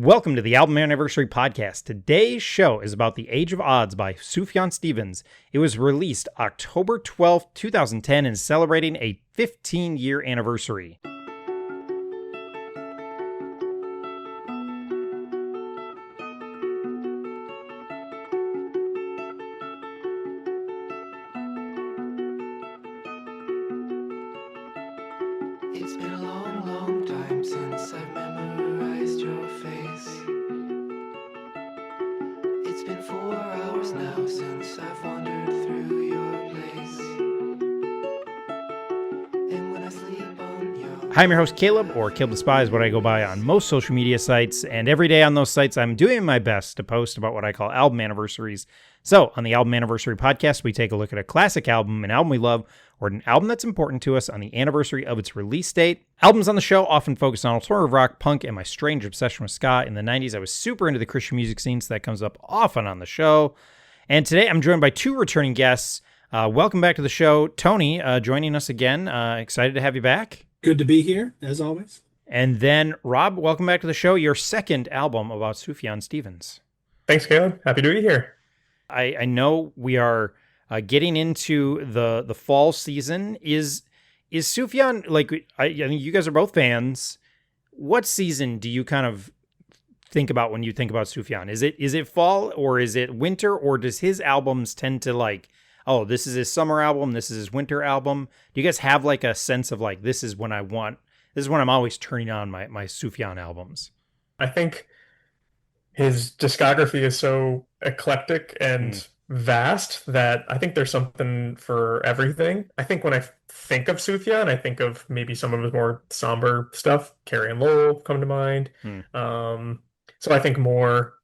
Welcome to the Album Anniversary Podcast. Today's show is about the Age of Adz by Sufjan Stevens. It was released October 12th, 2010 and is celebrating a 15-year anniversary. It's been a long, long time since I've memorized your face. It's been 4 hours now since I've wandered through your place. And when I sleep on your... Hi, I'm your host Caleb, or Caleb the Spy is what I go by on most social media sites, and every day on those sites I'm doing my best to post about what I call album anniversaries. So, on the Album Anniversary Podcast, we take a look at a classic album, an album we love, or an album that's important to us on the anniversary of its release date. Albums on the show often focus on alternative rock, punk, and my strange obsession with ska. In the 90s, I was super into the Christian music scene, so that comes up often on the show. And today, I'm joined by two returning guests. Welcome back to the show. Tony, joining us again. Excited to have you back. Good to be here, as always. And then, Rob, welcome back to the show. Your second album about Sufjan Stevens. Thanks, Caleb. Happy to be here. I know we are getting into the fall season. Is Sufjan, like, I think you guys are both fans. What season do you kind of think about when you think about Sufjan? Is it fall or is it winter, or does his albums tend to like, oh, this is his summer album, this is his winter album? Do you guys have like a sense of like, this is when I'm always turning on my Sufjan albums? I think his discography is so eclectic and vast that I think there's something for everything. I think when I think of Sufjan, I think of maybe some of his more somber stuff. Carrie and Lowell come to mind. So I think more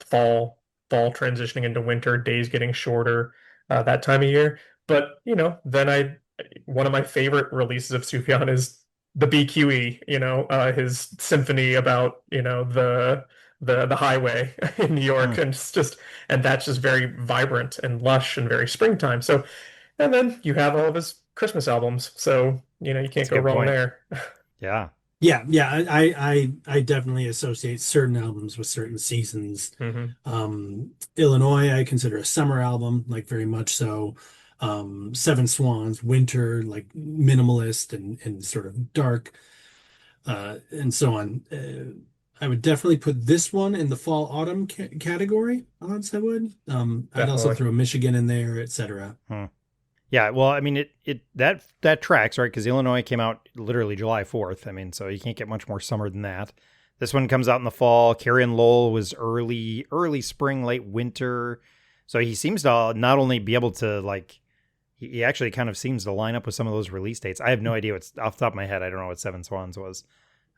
fall transitioning into winter, days getting shorter, that time of year. But, then one of my favorite releases of Sufjan is the BQE, his symphony about, the highway in New York, and that's just very vibrant and lush and very springtime. So, and then you have all of his Christmas albums, so you can't go wrong there. Yeah. I definitely associate certain albums with certain seasons. Illinois, I consider a summer album, like very much so. Seven Swans, winter, like minimalist and sort of dark, and so on. I would definitely put this one in the fall autumn category. Odds I would. I'd also throw Michigan in there, etc. Yeah, well, I mean, that tracks, right? Because Illinois came out literally July 4th. I mean, so you can't get much more summer than that. This one comes out in the fall. Carrie and Lowell was early spring, late winter. So he seems to not only be able to like, he actually kind of seems to line up with some of those release dates. I have no idea what's off the top of my head. I don't know what Seven Swans was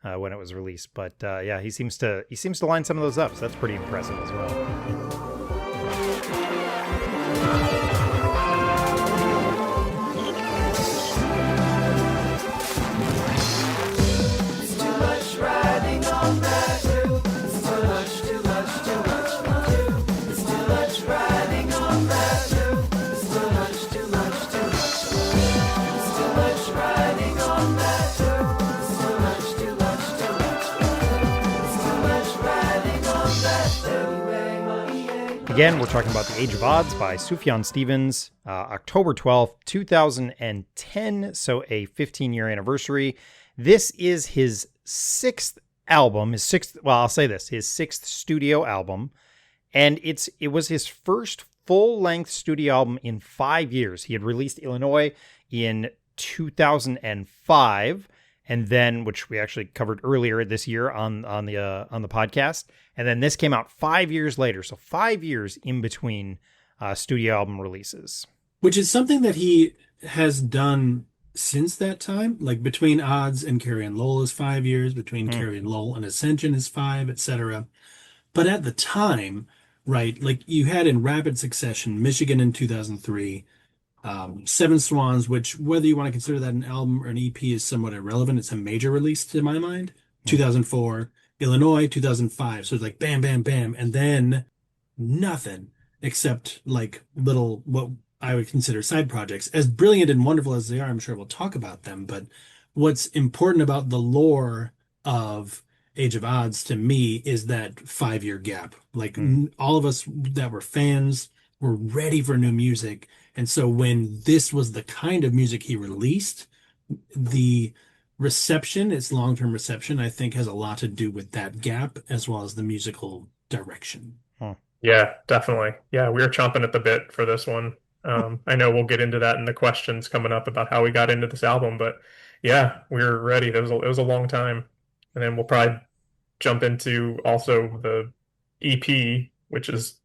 when it was released, but yeah, he seems to line some of those up. So that's pretty impressive as well. Again, we're talking about The Age of Adz by Sufjan Stevens, October 12th, 2010, so a 15-year anniversary. This is his sixth album, his sixth studio album, and it was his first full-length studio album in 5 years. He had released Illinois in 2005, and then, which we actually covered earlier this year on the podcast, and then this came out 5 years later. So 5 years in between studio album releases, which is something that he has done since that time. Like between Adz and Carrie and Lowell is 5 years, between Carrie and Lowell and Ascension is 5, etc. But at the time, right, like you had in rapid succession Michigan in 2003. Seven Swans, which whether you want to consider that an album or an EP is somewhat irrelevant. It's a major release to my mind. 2004, Illinois, 2005. So it's like bam, bam, bam. And then nothing except like little, what I would consider side projects. As brilliant and wonderful as they are, I'm sure we'll talk about them. But what's important about the lore of Age of Odds to me is that 5 year gap. Like Hmm. all of us that were fans were ready for new music. And so when this was the kind of music he released, the reception, its long-term reception, I think has a lot to do with that gap as well as the musical direction. Huh. Yeah, definitely. Yeah, we were chomping at the bit for this one. I know we'll get into that in the questions coming up about how we got into this album, but yeah, we were ready. It was a long time. And then we'll probably jump into also the EP, which is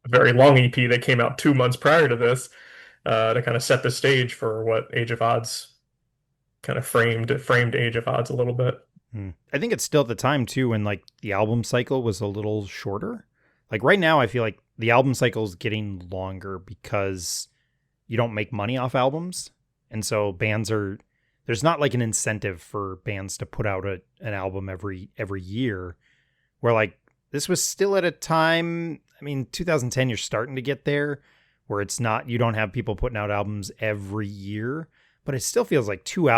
a very long EP that came out 2 months prior to this, to kind of set the stage for what Age of Odds kind of framed Age of Odds a little bit. Hmm. I think it's still at the time too when like the album cycle was a little shorter. Like right now, I feel like the album cycle is getting longer because you don't make money off albums, and so there's not like an incentive for bands to put out an album every year. Where like this was still at a time. I mean, 2010, you're starting to get there where it's not you don't have people putting out albums every year, but it still feels like two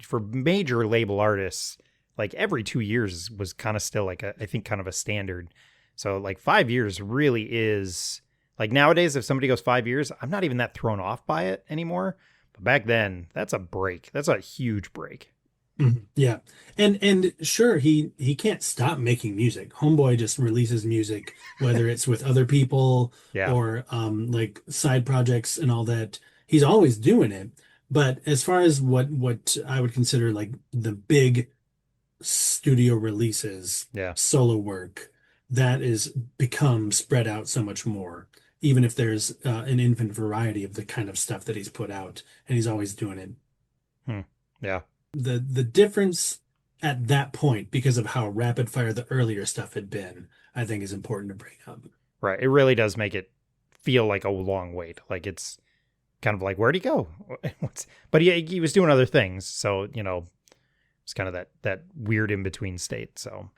for major label artists. Like every 2 years was kind of still like I think kind of a standard. So like 5 years really is like nowadays, if somebody goes 5 years, I'm not even that thrown off by it anymore. But back then, that's a break. That's a huge break. Mhm. Yeah. And sure, he can't stop making music. Homeboy just releases music, whether it's with other people Yeah. or like side projects and all that. He's always doing it. But as far as what I would consider like the big studio releases, Yeah. solo work, that is become spread out so much more, even if there's an infinite variety of the kind of stuff that he's put out, and he's always doing it. Hmm. Yeah. The difference at that point, because of how rapid fire the earlier stuff had been, I think is important to bring up. Right. It really does make it feel like a long wait. Like it's kind of like, where'd he go? But he was doing other things. So, it's kind of that weird in between state. So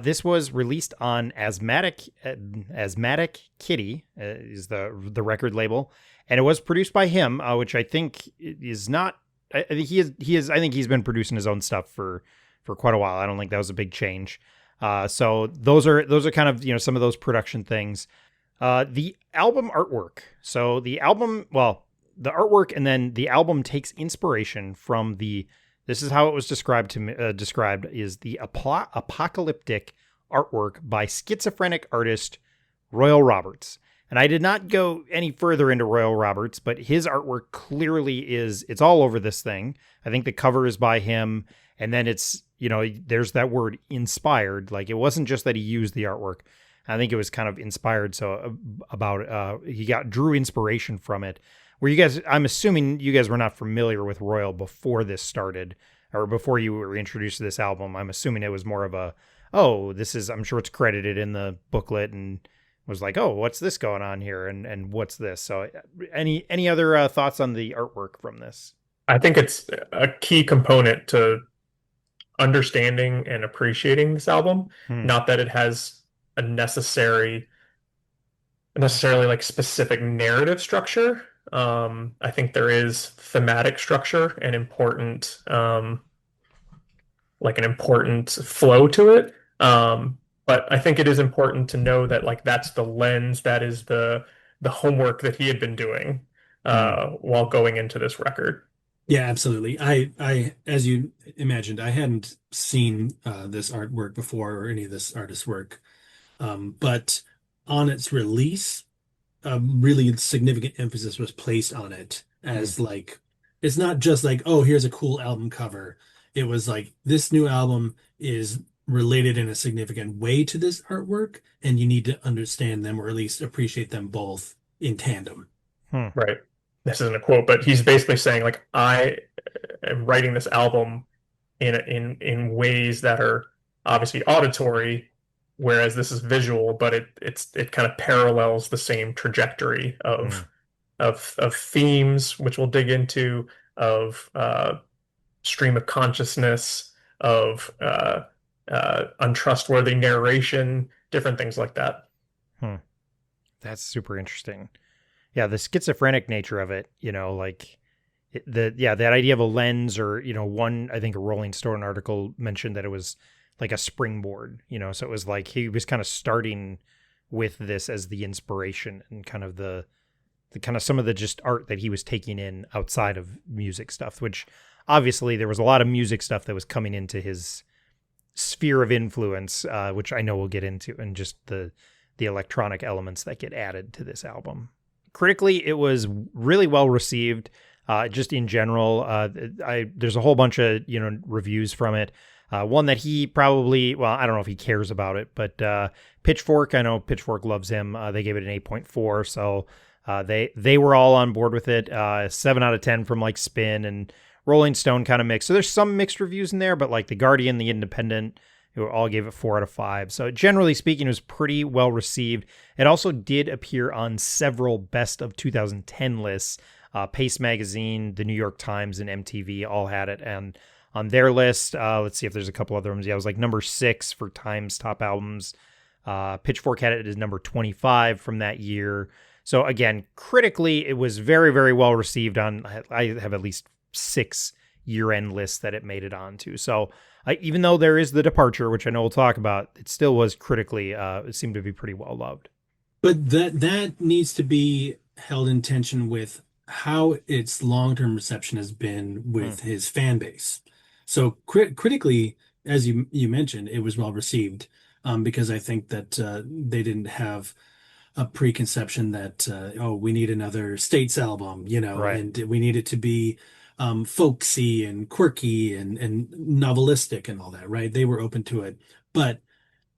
this was released on Asthmatic Kitty is the record label, and it was produced by him, which I think is not. I think he is. I think he's been producing his own stuff for quite a while. I don't think that was a big change. So those are kind of some of those production things. The album artwork. So the artwork, and then the album takes inspiration from the. This is how it was described to me. Described is the apocalyptic artwork by schizophrenic artist Royal Roberts. And I did not go any further into Royal Roberts, but his artwork clearly it's all over this thing. I think the cover is by him. And then it's, there's that word inspired. Like it wasn't just that he used the artwork. I think it was kind of inspired. So he drew inspiration from it. I'm assuming you guys were not familiar with Royal before this started or before you were introduced to this album. I'm assuming it was more of I'm sure it's credited in the booklet and was like, oh, what's this going on here? And what's this? So any other thoughts on the artwork from this? I think it's a key component to understanding and appreciating this album. Hmm. Not that it has a necessarily like specific narrative structure. I think there is thematic structure and like an important flow to it. But I think it is important to know that like that's the lens, that is the homework that he had been doing while going into this record. Yeah, absolutely. I, as you imagined, I hadn't seen this artwork before or any of this artist's work. But on its release, a really significant emphasis was placed on it as like, it's not just like, oh, here's a cool album cover. It was like, this new album is related in a significant way to this artwork, and you need to understand them or at least appreciate them both in tandem. Right. This isn't a quote, but he's basically saying like I am writing this album in ways that are obviously auditory, whereas this is visual, but it kind of parallels the same trajectory of themes, which we'll dig into, of stream of consciousness, of untrustworthy narration, different things like that. That's super interesting. Yeah, the schizophrenic nature of it, like that idea of a lens or, one, I think a Rolling Stone article mentioned that it was like a springboard, you know. So it was like he was kind of starting with this as the inspiration and kind of the kind of some of the just art that he was taking in outside of music stuff, which obviously there was a lot of music stuff that was coming into his sphere of influence, which I know we'll get into, and just the electronic elements that get added to this album. Critically, it was really well received. Just in general, there's a whole bunch of reviews from it. One that he probably, well, I don't know if he cares about it, but Pitchfork, I know Pitchfork loves him. They gave it an 8.4, so they were all on board with it. 7 out of 10 from like Spin and Rolling Stone kind of mixed. So there's some mixed reviews in there, but like The Guardian, The Independent, who all gave it 4 out of 5. So generally speaking, it was pretty well received. It also did appear on several best of 2010 lists. Pace Magazine, The New York Times, and MTV all had it. And on their list, let's see if there's a couple other ones. Yeah, it was like number 6 for Time's top albums. Pitchfork had it as number 25 from that year. So again, critically, it was very, very well received on, I have at least 6 year-end lists that it made it onto. So even though there is the departure, which I know we'll talk about, it still was critically, it seemed to be pretty well loved. But that needs to be held in tension with how its long-term reception has been with his fan base. So critically, as you mentioned, it was well received, because I think that they didn't have a preconception that we need another States album, Right. and we need it to be folksy and quirky and novelistic and all that, right? They were open to it. But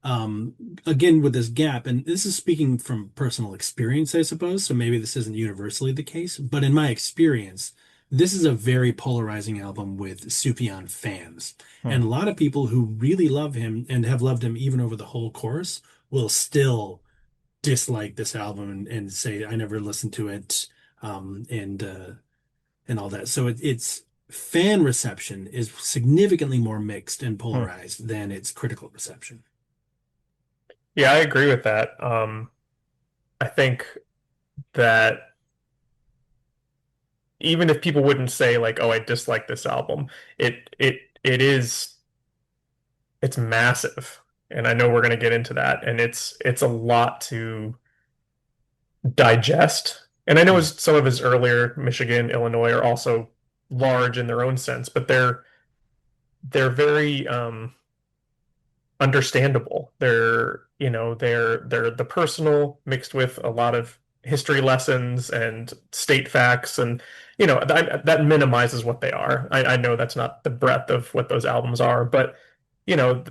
again, with this gap, and this is speaking from personal experience, I suppose, so maybe this isn't universally the case, but in my experience, this is a very polarizing album with Sufjan fans. And a lot of people who really love him and have loved him even over the whole course will still dislike this album and say, I never listened to it, and all that. So it's fan reception is significantly more mixed and polarized than its critical reception. Yeah, I agree with that. I think that even if people wouldn't say like, "Oh, I dislike this album," it's massive, and I know we're going to get into that, and it's a lot to digest. And I know some of his earlier Michigan, Illinois are also large in their own sense, but they're very understandable. They're the personal mixed with a lot of history lessons and state facts, and that minimizes what they are. I know that's not the breadth of what those albums are, but you know,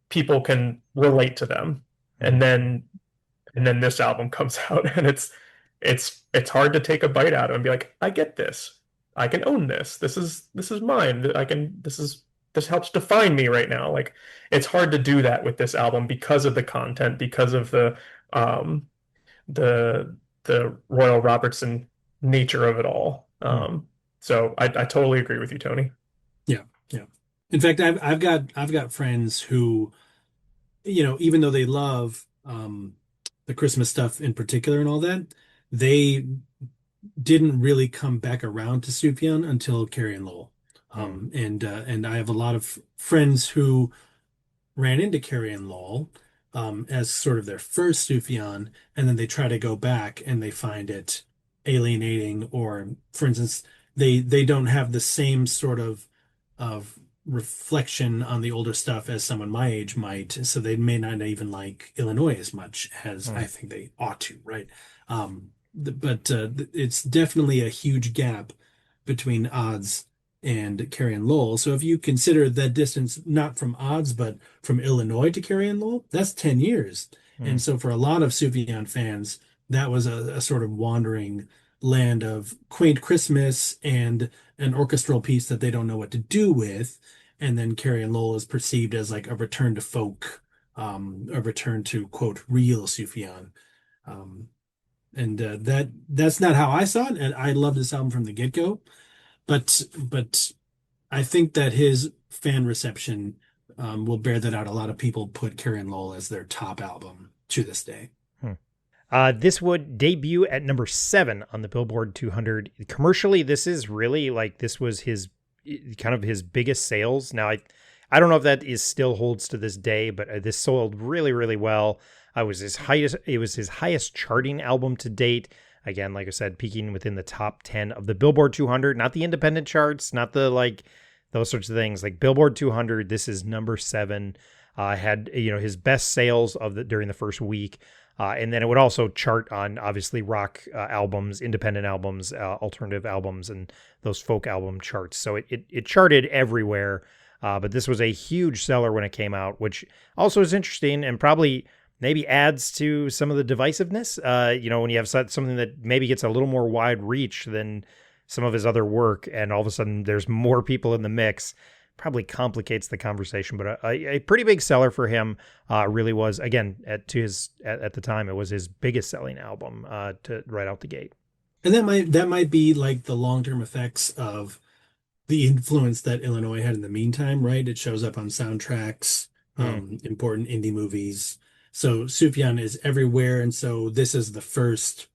people can relate to them. And then this album comes out, and it's hard to take a bite out of and be like, I get this. I can own this. This is mine. This helps define me right now. Like, it's hard to do that with this album because of the content, because of um the Royal Robertson nature of it all. So I totally agree with you, Tony. Yeah, yeah. In fact, I've got friends who, even though they love the Christmas stuff in particular and all that, they didn't really come back around to Sufjan until Carrie and Lowell. And I have a lot of friends who ran into Carrie and Lowell as sort of their first Sufjan, and then they try to go back and they find it alienating, or, for instance, they don't have the same sort of reflection on the older stuff as someone my age might, so they may not even like Illinois as much as I think they ought to, right? But it's definitely a huge gap between Adz and Carrie and Lowell. So if you consider that distance not from Adz, but from Illinois to Carrie and Lowell, that's 10 years. And so for a lot of Sufjan fans, that was a sort of wandering land of quaint Christmas and an orchestral piece that they don't know what to do with. And then Carrie and Lowell is perceived as like a return to folk, a return to, quote, real Sufjan. And that's not how I saw it. And I love this album from the get-go. But I think that his fan reception will bear that out. A lot of people put Carrie and Lowell as their top album to this day. This would debut at number 7 on the Billboard 200. Commercially, this is really like, this was his kind of his biggest sales. Now, I I don't know if that is still holds to this day, but this sold really, really well. It was his highest charting album to date. Again, like I said, peaking within the top 10 of the Billboard 200, not the independent charts, not the like those sorts of things. Like Billboard 200, this is number 7. Had his best sales of the during the first week. And then it would also chart on obviously rock albums, independent albums, alternative albums, and those folk album charts. So it charted everywhere. But this was a huge seller when it came out, which also is interesting and probably maybe adds to some of the divisiveness. When you have something that maybe gets a little more wide reach than some of his other work, and all of a sudden there's more people in the mix, probably complicates the conversation. But a pretty big seller for him really was, again, at the time, it was his biggest selling album to right out the gate. And that might be like the long-term effects of the influence that Illinois had in the meantime, right? It shows up on soundtracks, important indie movies. So Sufjan is everywhere, and so this is the first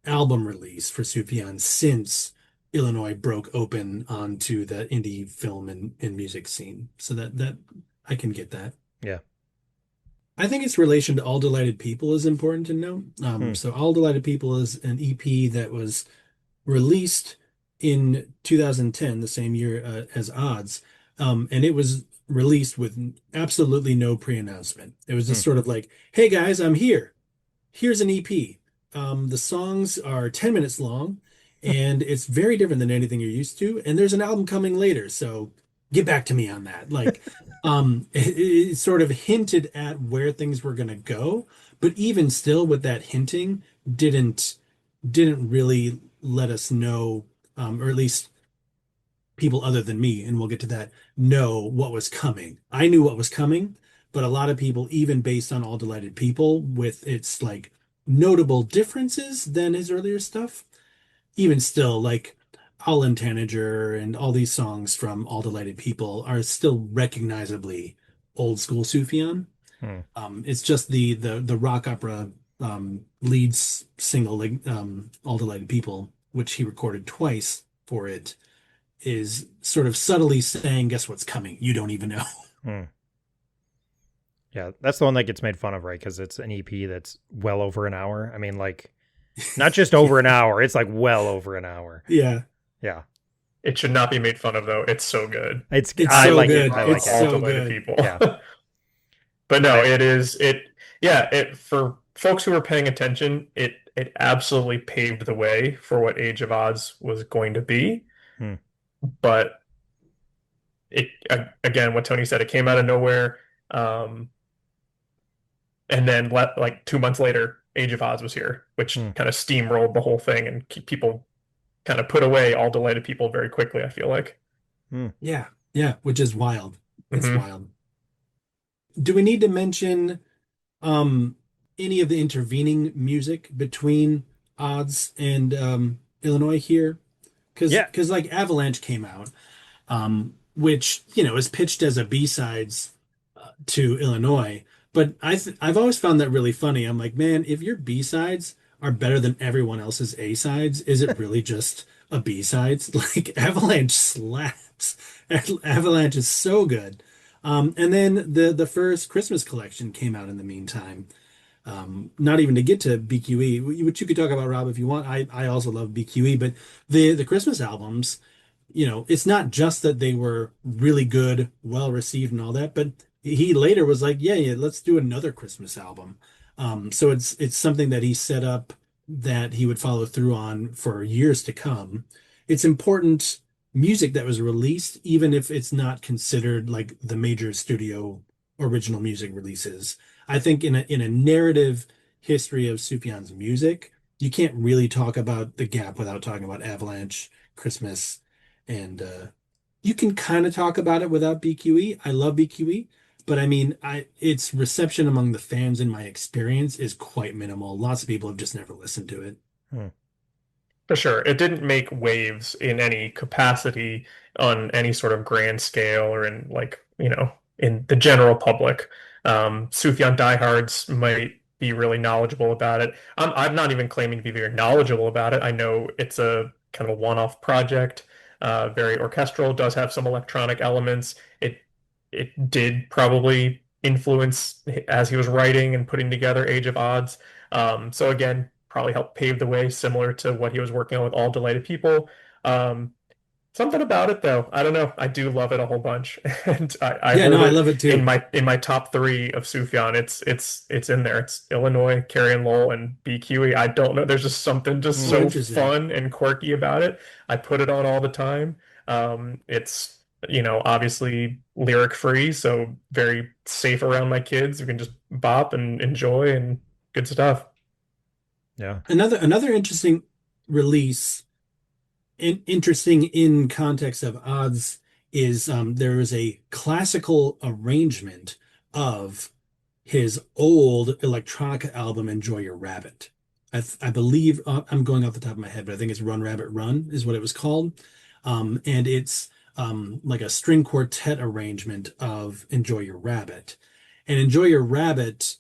album release for Sufjan since Illinois broke open onto the indie film and music scene. So that I can get that. Yeah. I think its relation to All Delighted People is important to know. So All Delighted People is an EP that was released in 2010, the same year as Odds, and it was released with absolutely no pre-announcement. It was just sort of like, "Hey guys, I'm here. Here's an EP. The songs are 10 minutes long, and it's very different than anything you're used to. And there's an album coming later, so get back to me on that." Like, it sort of hinted at where things were going to go, but even still, with that hinting, didn't really let us know, or at least people other than me, and we'll get to that, know what was coming. I knew what was coming, but a lot of people, even based on All Delighted People, with its like notable differences than his earlier stuff, even still, like Holland Tanager and all these songs from All Delighted People are still recognizably old school Sufjan. Hmm. It's just the rock opera single, like All Delighted People, which he recorded twice for it, is sort of subtly saying, guess what's coming? You don't even know. Hmm. Yeah, that's the one that gets made fun of, right? Because it's an EP that's well over an hour. I mean, like, not just over an hour, it's like well over an hour. Yeah. Yeah. It should not be made fun of, though. It's so good. It's I so like good. it. I like It's it. All so Delighted good. People. Yeah. But no, it for folks who are paying attention, it absolutely paved the way for what Age of Odds was going to be. Hmm. But again, what Tony said, it came out of nowhere. And then like 2 months later, Age of Odds was here, which kind of steamrolled the whole thing and people kind of put away All Delighted People very quickly, I feel like. Yeah. Yeah. Which is wild. It's Mhm. wild. Do we need to mention any of the intervening music between Odds and Illinois here? Because Yeah. like Avalanche came out, which is pitched as a B-sides to Illinois. But I've always found that really funny. I'm like, man, if your B-sides are better than everyone else's A-sides, is it really just a B-sides? Like Avalanche slaps. Avalanche is so good. And then the first Christmas collection came out in the meantime. Not even to get to BQE, which you could talk about, Rob, if you want. I also love BQE, but the Christmas albums, it's not just that they were really good, well received, and all that, but he later was like, yeah, let's do another Christmas album. So it's something that he set up that he would follow through on for years to come. It's important music that was released, even if it's not considered like the major studio original music releases. I think in a narrative history of Sufjan's music, you can't really talk about the Gap without talking about Avalanche, Christmas, and you can kind of talk about it without BQE. I love BQE, but I mean, its reception among the fans in my experience is quite minimal. Lots of people have just never listened to it. For sure. It didn't make waves in any capacity on any sort of grand scale or in like, in the general public. Sufjan diehards might be really knowledgeable about it. I'm not even claiming to be very knowledgeable about it. I know it's a kind of a one-off project, very orchestral, does have some electronic elements. It it did probably influence as he was writing and putting together Age of Odds. So again, probably helped pave the way, similar to what he was working on with All Delighted People. Um, Something about it though, I don't know. I do love it a whole bunch, and I Yeah, no, hold I it love it in too. my top three of Sufjan. It's in there. It's Illinois, Carrion Lowell, and BQE. I don't know. There's just something just Oh, so interesting. fun and quirky about it. I put it on all the time. It's obviously lyric free, so very safe around my kids. You can just bop and enjoy and good stuff. Yeah. Another interesting release, interesting in context of odds, is there is a classical arrangement of his old electronica album Enjoy Your Rabbit. I believe I'm going off the top of my head, but I think it's Run Rabbit Run is what it was called. And it's like a string quartet arrangement of Enjoy Your Rabbit. And Enjoy Your Rabbit,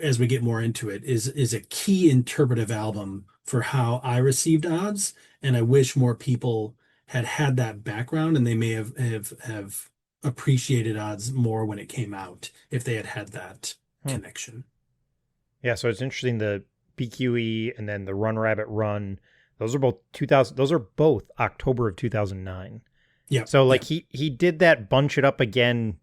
as we get more into it, is a key interpretive album for how I received odds. And I wish more people had had that background, and they may have appreciated odds more when it came out if they had had that Hmm. connection. Yeah, so it's interesting the BQE and then the Run Rabbit Run. Those are both 2000, those are both October of 2009. Yep, So like yep. he did that bunch it up again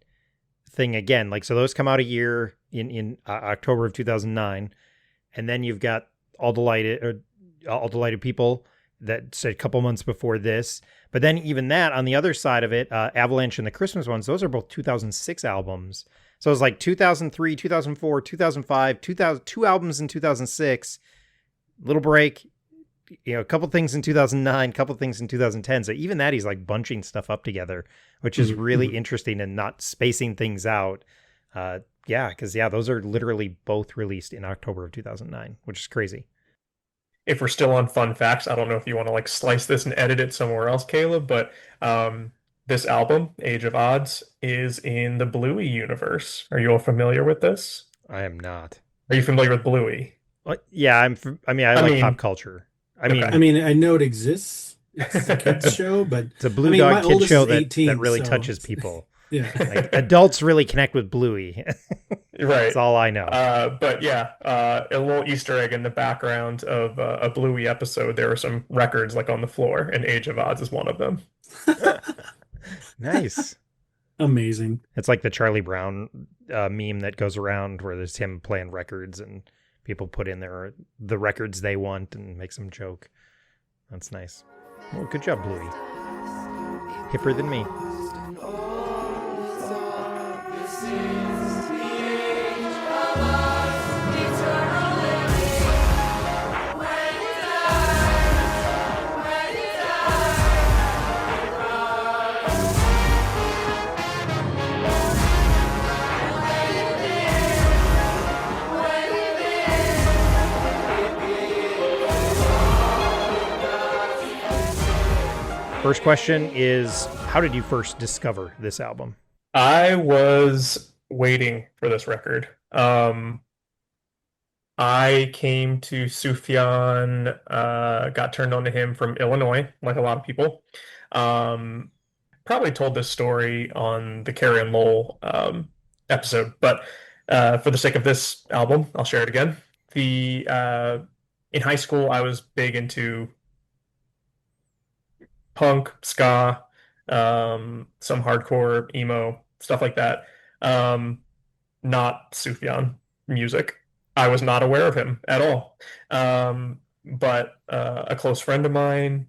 thing again. Like so those come out a year in October of 2009, and then you've got All Delighted People that's a couple months before this. But then even that on the other side of it, Avalanche and the Christmas ones, those are both 2006 albums. So it's like 2003, 2004, 2005, 2000, two albums in 2006, little break, a couple things in 2009, a couple things in 2010. So even that he's like bunching stuff up together, which is Mhm, really mhm. interesting and not spacing things out. Yeah, because yeah, those are literally both released in October of 2009, which is crazy. If we're still on fun facts, I don't know if you want to like slice this and edit it somewhere else, Caleb, but this album, Age of Odds, is in the Bluey universe. Are you all familiar with this? I am not. Are you familiar with Bluey? Yeah, I mean, I I like pop mean, culture. I okay. I mean, mean, I know it exists. It's a kids show, but it's a I Blue mean, my Dog kid oldest show is that 18, really so touches people. yeah. Like adults really connect with Bluey. Right. That's all I know. But yeah, a little Easter egg in the background of a Bluey episode. There were some records like on the floor, and Age of Odds is one of them. Nice. Amazing. It's like the Charlie Brown meme that goes around where there's him playing records and people put in the records they want and makes them joke. That's nice. Well, good job, Bluey. Hipper than me. First question is, how did you first discover this album? I was waiting for this record. I came to Sufjan, got turned on to him from Illinois, like a lot of people. Um, Probably told this story on the Carrie and Lowell episode, but for the sake of this album, I'll share it again. The In high school, I was big into punk, ska, some hardcore, emo, stuff like that. Um, Not Sufjan music. I was not aware of him at all. But a close friend of mine,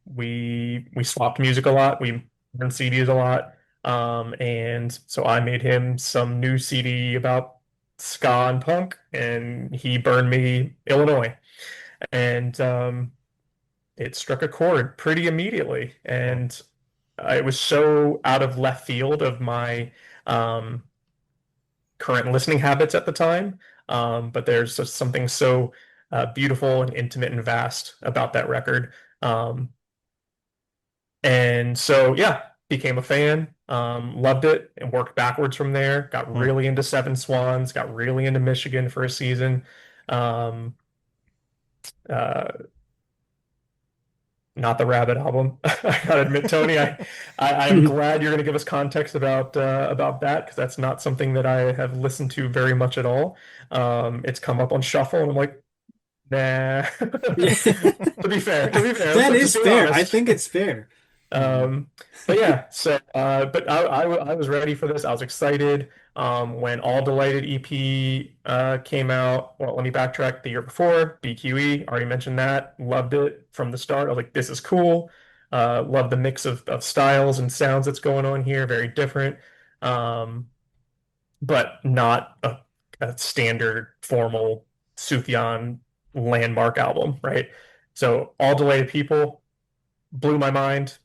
we swapped music a lot. We burned CDs a lot. And so I made him some new CD about ska and punk, and he burned me Illinois. And it struck a chord pretty immediately. Hmm. And it was so out of left field of my um, current listening habits at the time. But there's just something so beautiful and intimate and vast about that record. Um, and so, yeah, became a fan, loved it, and worked backwards from there. Got Hmm. really into Seven Swans, got really into Michigan for a season. Um, uh, not the Rabbit album. I gotta admit, Tony, I'm glad you're gonna give us context about that because that's not something that I have listened to very much at all. It's come up on shuffle, and I'm like, nah. Yeah. To be fair, That just is being fair. I honest. think it's fair. Um, Um, but yeah, so but I was ready for this. I was excited. When All Delighted EP came out. Well, let me backtrack. The year before, BQE, already mentioned that. Loved it from the start. I was like, this is cool. Love the mix of styles and sounds that's going on here. Very different. Um, but not a standard formal Sufjan landmark album, right? So All Delighted People blew my mind.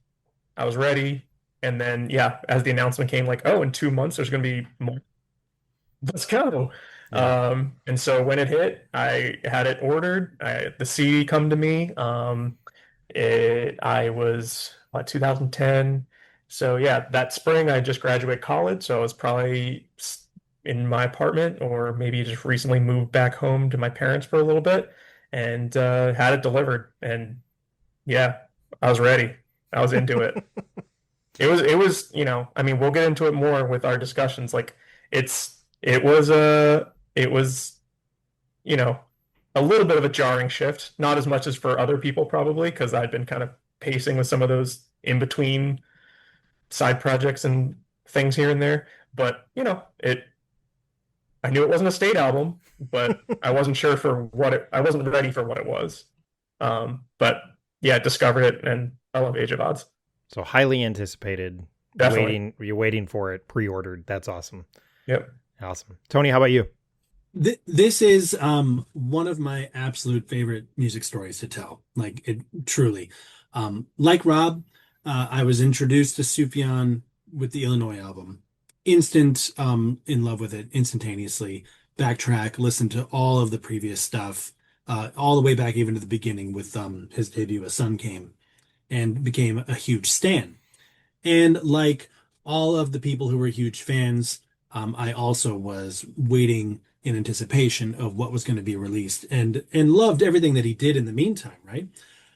I was ready. And then, yeah, as the announcement came, like, oh, in 2 months, there's going to be more. Let's go. Yeah. And so when it hit, I had it ordered. The CD come to me. I was, what, 2010. So yeah, that spring I just graduated college. So I was probably in my apartment or maybe just recently moved back home to my parents for a little bit and had it delivered. And yeah, I was ready. I was into it. I mean, we'll get into it more with our discussions. Like it was, you know, a little bit of a jarring shift, not as much as for other people probably, because I'd been kind of pacing with some of those in between side projects and things here and there. But, I knew it wasn't a state album, but I wasn't sure for I wasn't ready for what it was. But yeah, discovered it and I love Age of Odds. So highly anticipated. Definitely. You're waiting for it, pre-ordered. That's awesome. Yep. Awesome. Tony, how about you? This is one of my absolute favorite music stories to tell. Like it truly. Like Rob, I was introduced to Sufjan with the Illinois album. Instant in love with it instantaneously. Backtrack, listen to all of the previous stuff, all the way back even to the beginning with his debut, A Sun Came, and became a huge stan. And like all of the people who were huge fans, I also was waiting in anticipation of what was going to be released and loved everything that he did in the meantime, right?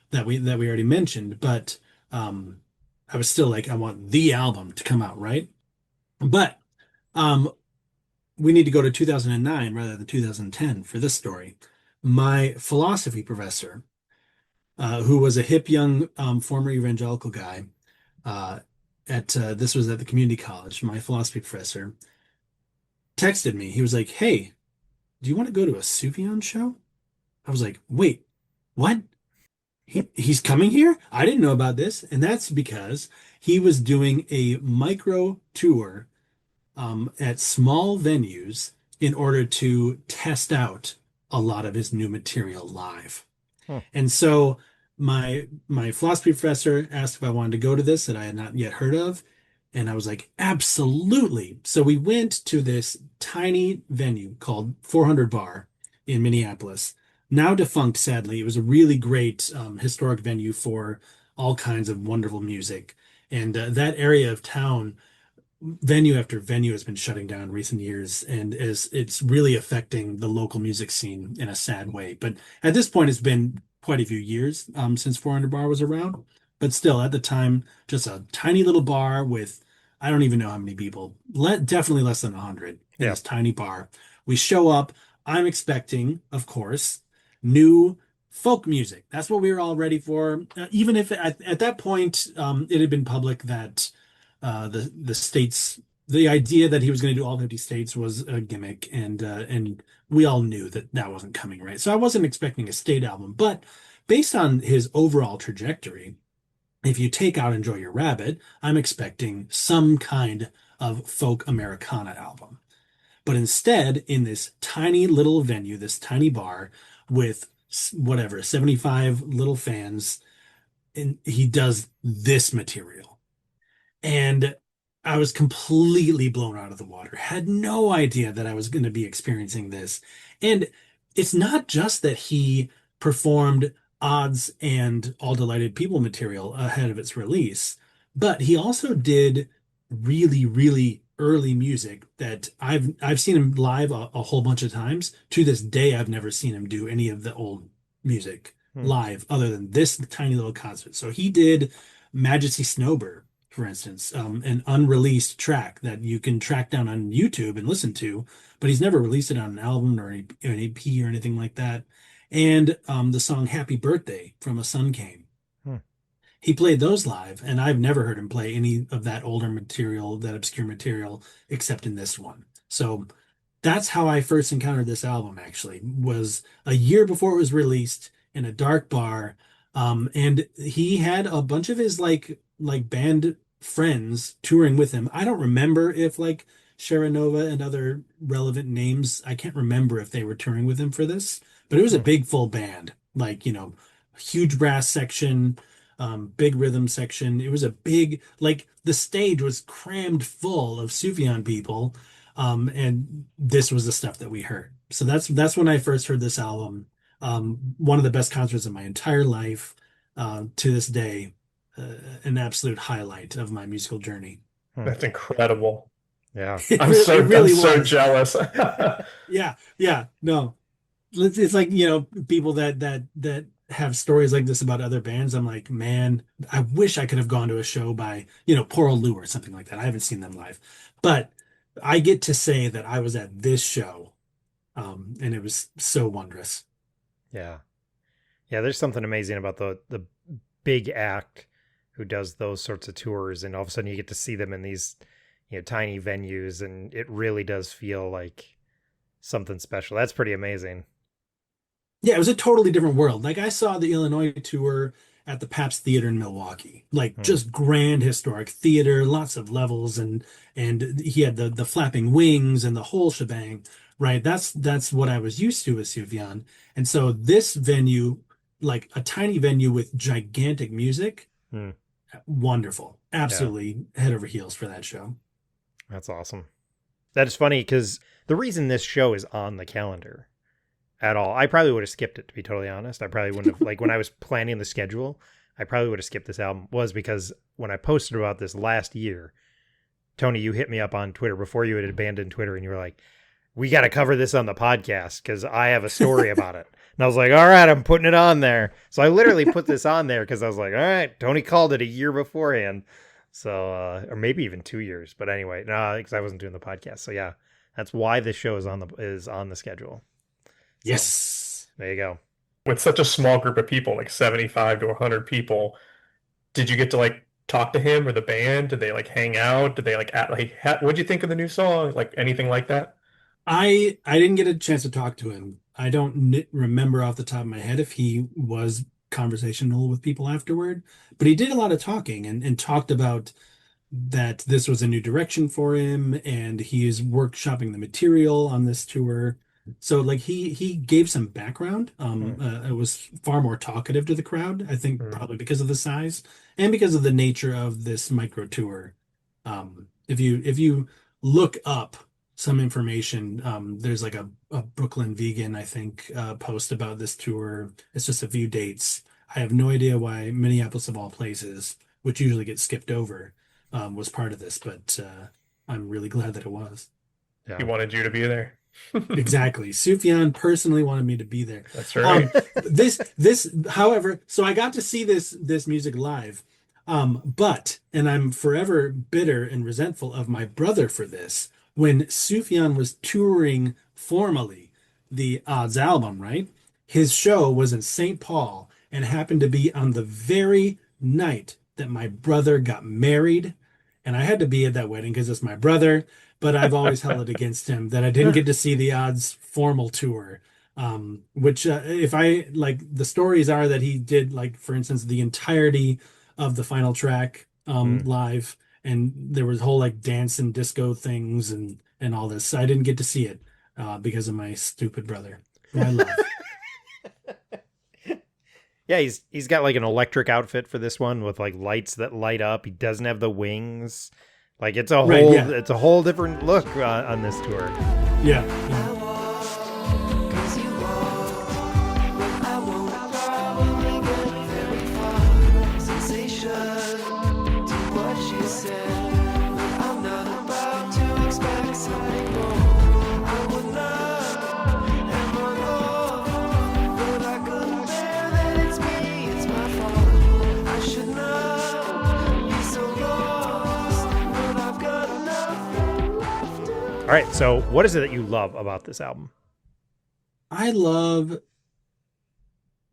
That we already mentioned, but um I was still like, I want the album to come out, right? But um we need to go to 2009 rather than 2010 for this story. My philosophy professor, who was a hip young former evangelical guy, uh, at this was at the community college. My philosophy professor texted me. He was like, "Hey, do you want to go to a Sufjan show?" I was like, "Wait, what? He's coming here? I didn't know about this." And that's because he was doing a micro tour at small venues in order to test out a lot of his new material live. Hmm. And so my philosophy professor asked if I wanted to go to this that I had not yet heard of. And I was like, absolutely. So we went to this tiny venue called 400 Bar in Minneapolis, now defunct, sadly. It was a really great historic venue for all kinds of wonderful music. And that area of town, venue after venue, has been shutting down in recent years, and is it's really affecting the local music scene in a sad way. But at this point, it's been quite a few years since 400 Bar was around. But still, at the time, just a tiny little bar with I don't even know how many people, definitely less than 100 in Yeah. this tiny bar. We show up. I'm expecting, of course, new folk music. That's what we were all ready for. Even if at that point it had been public that the states, the idea that he was going to do all 50 states was a gimmick, and we all knew that that wasn't coming, right? So I wasn't expecting a state album, but based on his overall trajectory, if you take out Enjoy Your Rabbit, I'm expecting some kind of folk Americana album. But instead, in this tiny little venue, this tiny bar with whatever, 75 little fans, and he does this material. And I was completely blown out of the water. Had no idea that I was going to be experiencing this. And it's not just that he performed Odds and All Delighted People material ahead of its release, but he also did really, really early music that I've seen him live a whole bunch of times. To this day, I've never seen him do any of the old music live other than this tiny little concert. So he did Majesty Snowbird, for instance, an unreleased track that you can track down on YouTube and listen to, but he's never released it on an album or an EP or anything like that. And the song Happy Birthday from A Sun Came. He played those live, and I've never heard him play any of that older material, that obscure material, except in this one. So that's how I first encountered this album, actually, was a year before it was released in a dark bar. And he had a bunch of his like band friends touring with him. I don't remember if like Sharanova and other relevant names, I can't remember if they were touring with him for this, but it was a big full band, like, huge brass section, big rhythm section. It was a big, like the stage was crammed full of Sufjan people. And this was the stuff that we heard. So that's when I first heard this album. One of the best concerts of my entire life, to this day, an absolute highlight of my musical journey. That's incredible. Yeah. I'm so was. jealous. Yeah, no. It's like, people that have stories like this about other bands. I'm like, man, I wish I could have gone to a show by, Poor Old Lou or something like that. I haven't seen them live, but I get to say that I was at this show, and it was so wondrous. Yeah. Yeah, there's something amazing about the big act who does those sorts of tours, and all of a sudden you get to see them in these, tiny venues, and it really does feel like something special. That's pretty amazing. Yeah, it was a totally different world. Like I saw the Illinois tour at the Pabst Theater in Milwaukee, like just grand historic theater, lots of levels, and he had the flapping wings and the whole shebang, right? That's what I was used to with Sufjan. And so this venue, like a tiny venue with gigantic music, wonderful. Absolutely head over heels for that show. That's awesome. That is funny because the reason this show is on the calendar at all, I probably would have skipped it, to be totally honest. I probably wouldn't have, like when I was planning the schedule, I probably would have skipped this album, was because when I posted about this last year, Tony, you hit me up on Twitter before you had abandoned Twitter, and you were like, we got to cover this on the podcast because I have a story about it. And I was like, all right, I'm putting it on there. So I literally put this on there because I was like, all right, Tony called it a year beforehand. So, or maybe even 2 years. But anyway, no, because I wasn't doing the podcast. So yeah, that's why this show is on the schedule. So, yes. There you go. With such a small group of people, like 75 to 100 people, did you get to like talk to him or the band? Did they like hang out? Did they like what'd you think of the new song? Like anything like that? I didn't get a chance to talk to him. I don't remember off the top of my head if he was conversational with people afterward, but he did a lot of talking and talked about that this was a new direction for him, and he is workshopping the material on this tour. So like he gave some background. It was far more talkative to the crowd, I think, probably because of the size and because of the nature of this micro tour. If you look up some information, there's like a Brooklyn Vegan, I think, post about this tour. It's just a few dates. I have no idea why Minneapolis of all places, which usually gets skipped over, was part of this, but I'm really glad that it was. Yeah. He wanted you to be there. Exactly. Sufjan personally wanted me to be there. That's right. However, so I got to see this music live. But I'm forever bitter and resentful of my brother for this. When Sufjan was touring formally the Adz album, right? His show was in St. Paul and happened to be on the very night that my brother got married. And I had to be at that wedding because it's my brother, but I've always held it against him that I didn't get to see the Adz formal tour. Which if I like, the stories are that he did, like, for instance, the entirety of the final track live, and there was whole like dance and disco things and all this. So I didn't get to see it because of my stupid brother, who I love. Yeah, he's got like an electric outfit for this one with like lights that light up. He doesn't have the wings. Like it's a whole different look on this tour. Yeah. All right, so what is it that you love about this album? I love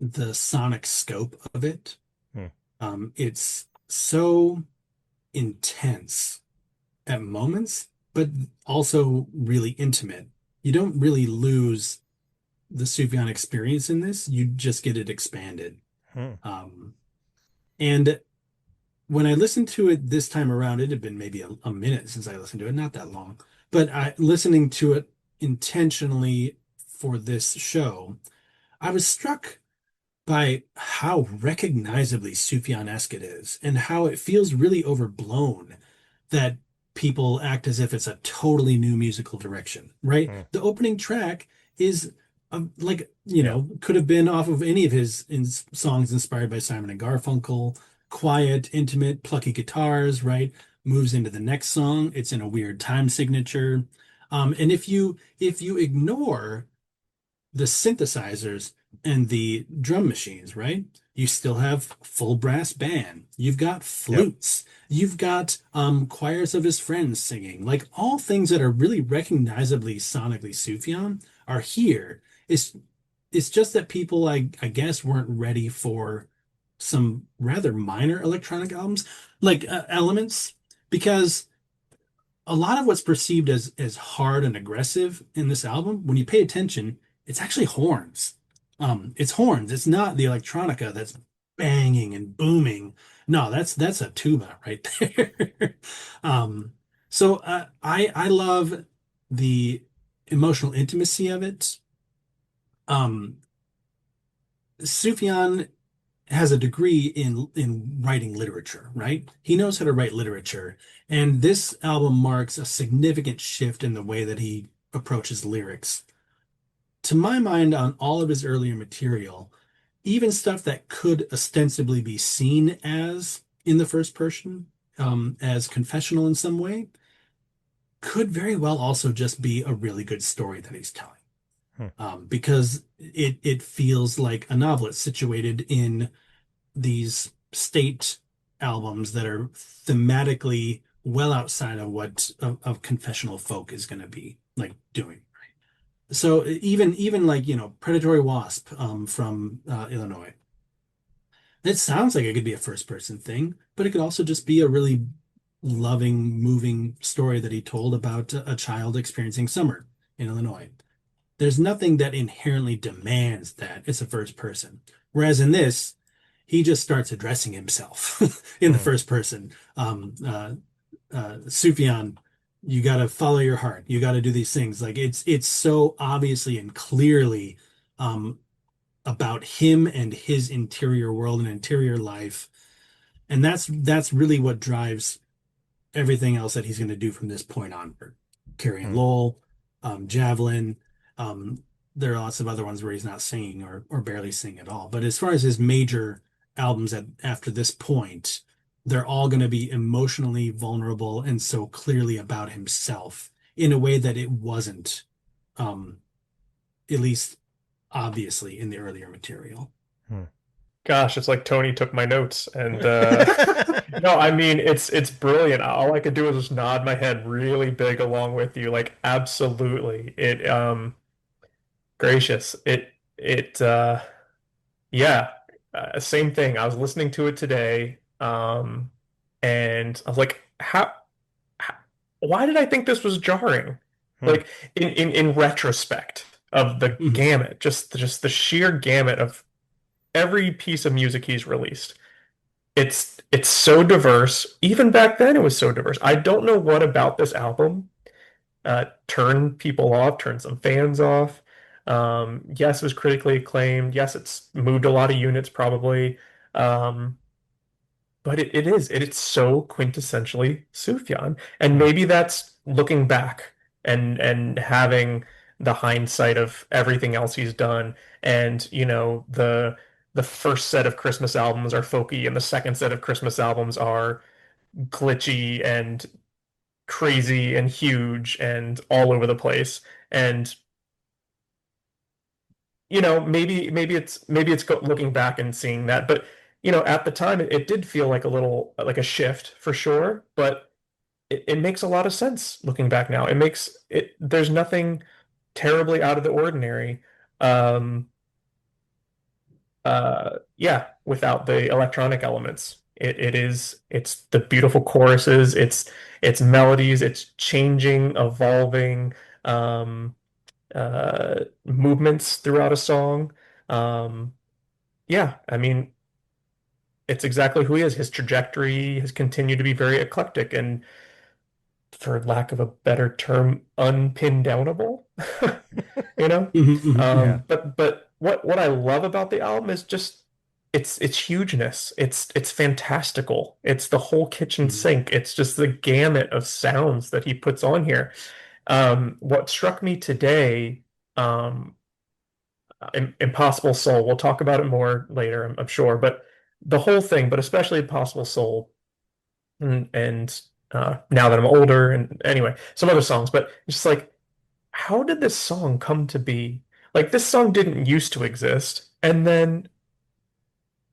the sonic scope of it. Hmm. It's so intense at moments, but also really intimate. You don't really lose the Sufjan experience in this. You just get it expanded. Hmm. Um, and when I listened to it this time around, it had been maybe a minute since I listened to it, not that long, but listening to it intentionally for this show, I was struck by how recognizably Sufjan-esque it is and how it feels really overblown that people act as if it's a totally new musical direction, right? Hmm. The opening track is like, Yeah. could have been off of any of his songs inspired by Simon and Garfunkel, quiet, intimate, plucky guitars, right? Moves into the next song. It's in a weird time signature. And if you ignore the synthesizers and the drum machines, right? You still have full brass band. You've got Yep. flutes. You've got choirs of his friends singing. Like all things that are really recognizably sonically Sufjan are here. It's just that people, I guess, weren't ready for some rather minor electronic albums, like elements, because a lot of what's perceived as hard and aggressive in this album, when you pay attention, it's actually horns. It's horns. It's not the electronica that's banging and booming. No, that's a tuba right there. Um, so I love the emotional intimacy of it. Um, Sufjan has a degree in writing literature, right? He knows how to write literature, and this album marks a significant shift in the way that he approaches lyrics. To my mind, on all of his earlier material, even stuff that could ostensibly be seen as in the first person, as confessional in some way, could very well also just be a really good story that he's telling. Hmm. Because it feels like a novel. It's situated in these state albums that are thematically well outside of what of confessional folk is going to be like doing. So even like Predatory Wasp from Illinois, it sounds like it could be a first person thing, but it could also just be a really loving, moving story that he told about a child experiencing summer in Illinois. There's nothing that inherently demands that it's a first person. Whereas in this, he just starts addressing himself in the Hmm. first person. Sufjan, you got to follow your heart. You got to do these things. Like it's so obviously and clearly um, about him and his interior world and interior life, and that's really what drives everything else that he's going to do from this point onward. Carrie and Hmm. Lowell, Javelin. Um, there are lots of other ones where he's not singing or barely singing at all. But as far as his major albums after this point, they're all going to be emotionally vulnerable and so clearly about himself in a way that it wasn't, um, at least obviously in the earlier material. Hmm. Gosh, it's like Tony took my notes and no, I mean it's brilliant. All I could do was just nod my head really big along with you. Like absolutely. It gracious. It yeah, same thing. I was listening to it today and I was like how why did I think this was jarring? Hmm. Like in retrospect of the Mhm. gamut, just the sheer gamut of every piece of music he's released. It's so diverse. Even back then, it was so diverse. I don't know what about this album turned people off, turned some fans off. Yes, it was critically acclaimed. Yes, it's moved a lot of units probably. Um, but it's so quintessentially Sufjan. And Hmm. maybe that's looking back and having the hindsight of everything else he's done. And, the first set of Christmas albums are folky, and the second set of Christmas albums are glitchy and crazy and huge and all over the place. And maybe it's looking back and seeing that, but at the time it did feel like a little like a shift for sure. But it makes a lot of sense looking back now. It makes it, there's nothing terribly out of the ordinary. Um, yeah, without the electronic elements. It's the beautiful choruses, it's melodies, it's changing, evolving movements throughout a song. Um, yeah, I mean, it's exactly who he is. His trajectory has continued to be very eclectic and, for lack of a better term, unpin downable. You know? Mhm, mhm, Yeah. mhm, But what I love about the album is just its hugeness. It's fantastical. It's the whole kitchen mhm, sink. It's just the gamut of sounds that he puts on here. What struck me today, um, Impossible Soul. We'll talk about it more later, I'm sure, but the whole thing, but especially Impossible Soul, and now that I'm older, and anyway, some other songs, but it's just like, how did this song come to be? Like, this song didn't used to exist, and then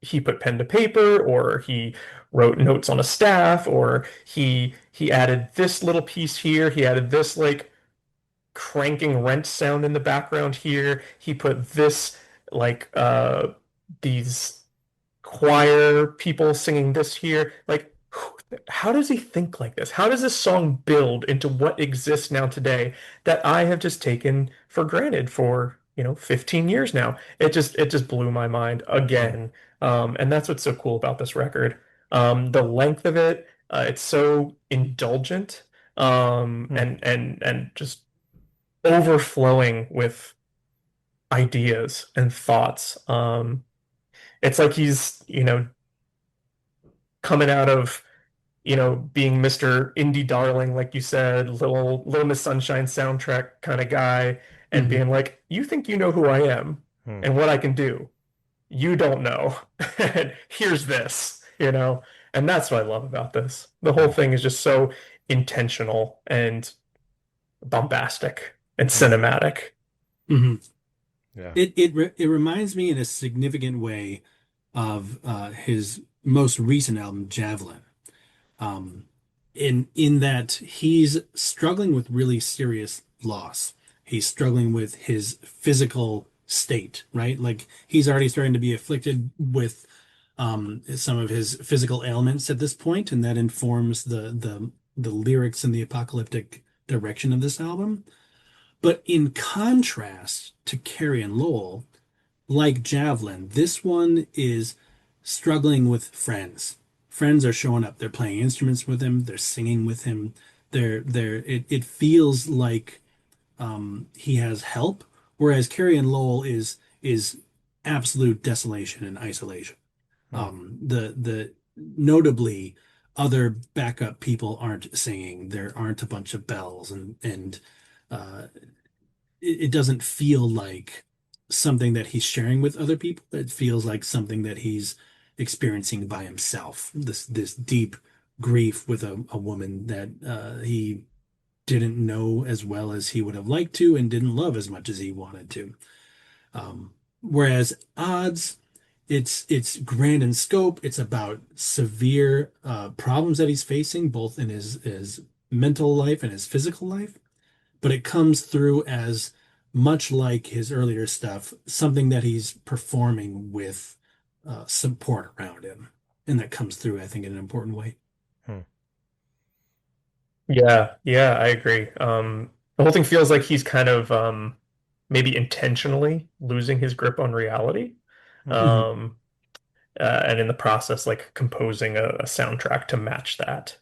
he put pen to paper, or he wrote notes on a staff, or he added this little piece here, he added this like cranking wrench sound in the background here, he put this like these choir people singing this here. Like, how does he think like this? How does this song build into what exists now today that I have just taken for granted for, 15 years now? It just blew my mind Hmm. again. And that's what's so cool about this record. The length of it, it's so indulgent, Hmm. and just overflowing with ideas and thoughts. It's like he's, coming out of, being Mr. Indie Darling, like you said, Little Miss Sunshine soundtrack kind of guy, and mhm. being like, you think you know who I am Hmm. and what I can do. You don't know. And here's this, and that's what I love about this. The whole Hmm. thing is just so intentional and bombastic and Hmm. cinematic. Mhm. Yeah. It reminds me in a significant way of his most recent album, Javelin. Um, in that he's struggling with really serious loss. He's struggling with his physical state, right? Like he's already starting to be afflicted with some of his physical ailments at this point, and that informs the lyrics and the apocalyptic direction of this album. But in contrast to Carrie and Lowell, like Javelin, this one is struggling with friends. Friends are showing up. They're playing instruments with him. They're singing with him. It feels like he has help, whereas Carrie and Lowell is absolute desolation and isolation. Hmm. The notably other backup people aren't singing. There aren't a bunch of bells and uh, it doesn't feel like something that he's sharing with other people. It feels like something that he's experiencing by himself. This deep grief with a woman that he didn't know as well as he would have liked to and didn't love as much as he wanted to. Whereas Odds, it's grand in scope. It's about severe problems that he's facing, both in his mental life and his physical life, but it comes through as much like his earlier stuff, something that he's performing with support around him. And that comes through, I think, in an important way. Hmm. Yeah, yeah, I agree. The whole thing feels like he's kind of maybe intentionally losing his grip on reality. Hmm. Mhm. Um, and in the process, like composing a soundtrack to match that.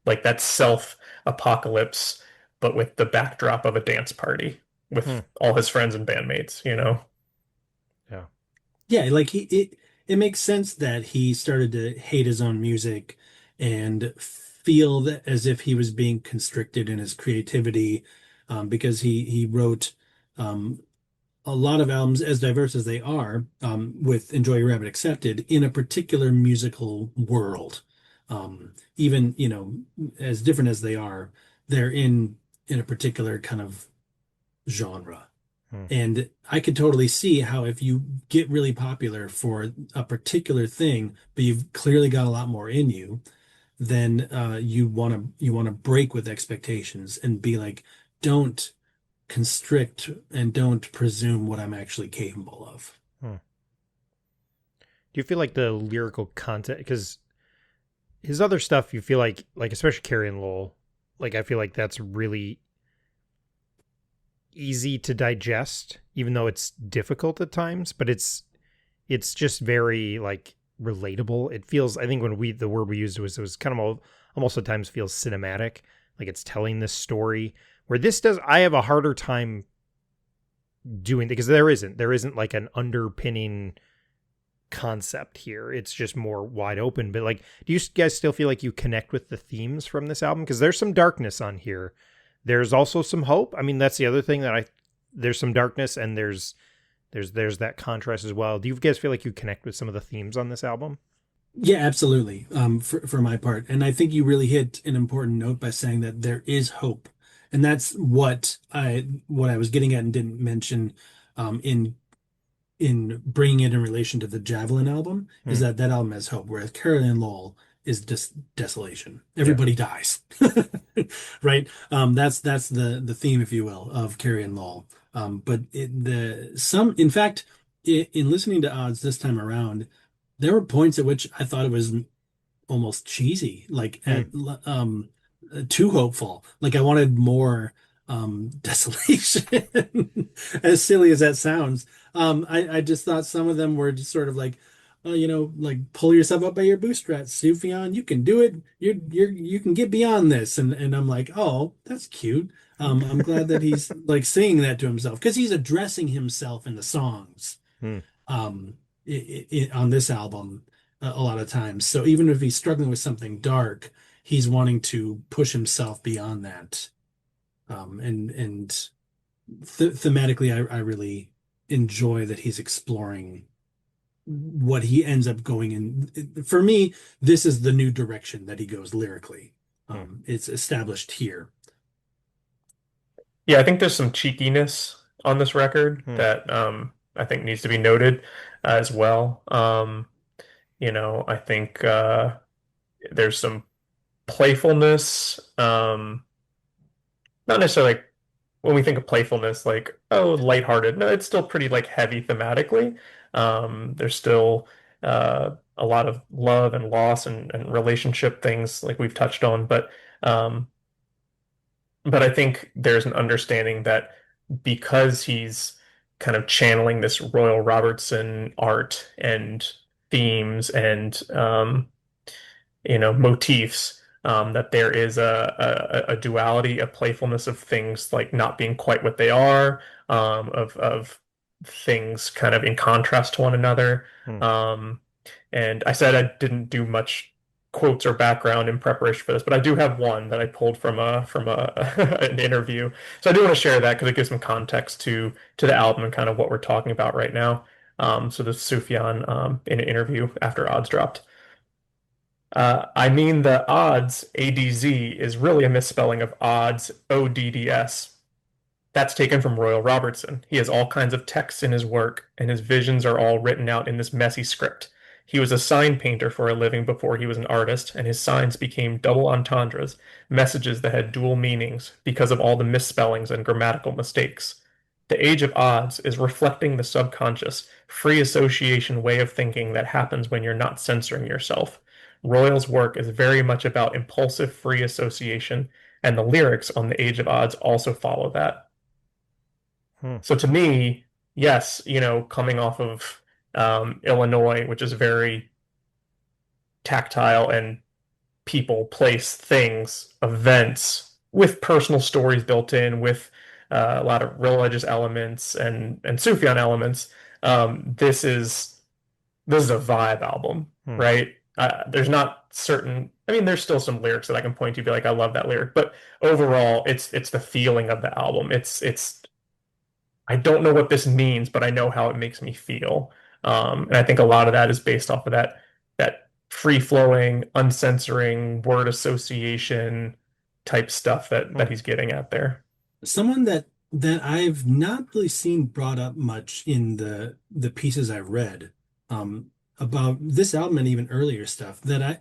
Like that self-apocalypse, but with the backdrop of a dance party Hmm. with all his friends and bandmates. Yeah. Yeah, like it makes sense that he started to hate his own music and feel that as if he was being constricted in his creativity, because he wrote um, a lot of albums, as diverse as they are, with Enjoy Your Rabbit accepted, in a particular musical world. Even, as different as they are, they're in a particular kind of genre. Hmm. And I could totally see how if you get really popular for a particular thing, but you've clearly got a lot more in you, then you want to break with expectations and be like, don't constrict and don't presume what I'm actually capable of. Hmm. Do you feel like the lyrical content, because his other stuff, you feel like especially Carrie and Lowell, like I feel like that's really easy to digest, even though it's difficult at times, but it's just very like relatable. It feels, I think when the word we used was, it was kind of almost at times feels cinematic, like it's telling this story. Where this does, I have a harder time doing, because there isn't like an underpinning concept here. It's just more wide open. But like, do you guys still feel like you connect with the themes from this album? Because there's some darkness on here. There's also some hope. I mean, that's the other thing that there's some darkness, and there's that contrast as well. Do you guys feel like you connect with some of the themes on this album? Yeah, absolutely. For my part, and I think you really hit an important note by saying that there is hope, and that's what I was getting at and didn't mention, in bringing it in relation to the Javelin album, is Hmm. that that album has hope, whereas Carolyn Lowell is just desolation. Yeah. Everybody dies, right? That's the theme, if you will, of Carrie and Lowell. But in fact, in listening to Odds this time around, there were points at which I thought it was almost cheesy, like Hmm. too hopeful. Like I wanted more desolation. As silly as that sounds, I just thought some of them were just sort of like, like pull yourself up by your bootstraps, Sufjan. You can do it. You can get beyond this. And I'm like, oh, that's cute. I'm glad that he's like saying that to himself because he's addressing himself in the songs. Hmm. On this album a lot of times. So even if he's struggling with something dark, he's wanting to push himself beyond that. And thematically, I really enjoy that he's exploring what he ends up going in. For me, this is the new direction that he goes lyrically. Hmm. It's established here. Yeah, I think there's some cheekiness on this record Hmm. that I think needs to be noted as well. I think there's some playfulness. Not necessarily like when we think of playfulness, like, oh, lighthearted. No, it's still pretty like heavy thematically. There's still a lot of love and loss and relationship things like we've touched on, um, but I think there's an understanding that because he's kind of channeling this Royal Robertson art and themes and motifs, that there is a duality, a playfulness of things like not being quite what they are, of things kind of in contrast to one another. Hmm. Um, and I said I didn't do much quotes or background in preparation for this, but I do have one that I pulled from a an interview. So I do want to share that because it gives some context to the album and kind of what we're talking about right now. So this is Sufjan in an interview after Odds dropped. I mean, the odds, ADZ, is really a misspelling of odds, ODDS. That's taken from Royal Robertson. He has all kinds of texts in his work, and his visions are all written out in this messy script. He was a sign painter for a living before he was an artist, and his signs became double entendres, messages that had dual meanings because of all the misspellings and grammatical mistakes. The Age of Odds is reflecting the subconscious, free association way of thinking that happens when you're not censoring yourself. Royal's work is very much about impulsive free association, and the lyrics on The Age of Odds also follow that. Hmm. So to me, yes, coming off of Illinois, which is very tactile and people, place, things, events with personal stories built in, with a lot of religious elements and Sufjan elements. This is a vibe album, Hmm. right? There's not certain. I mean, there's still some lyrics that I can point to, be like, I love that lyric, but overall, it's the feeling of the album. It's I don't know what this means, but I know how it makes me feel. And I think a lot of that is based off of that free flowing, uncensoring word association type stuff that Hmm. he's getting at there. Someone that I've not really seen brought up much in the pieces I've read, about this album and even earlier stuff that I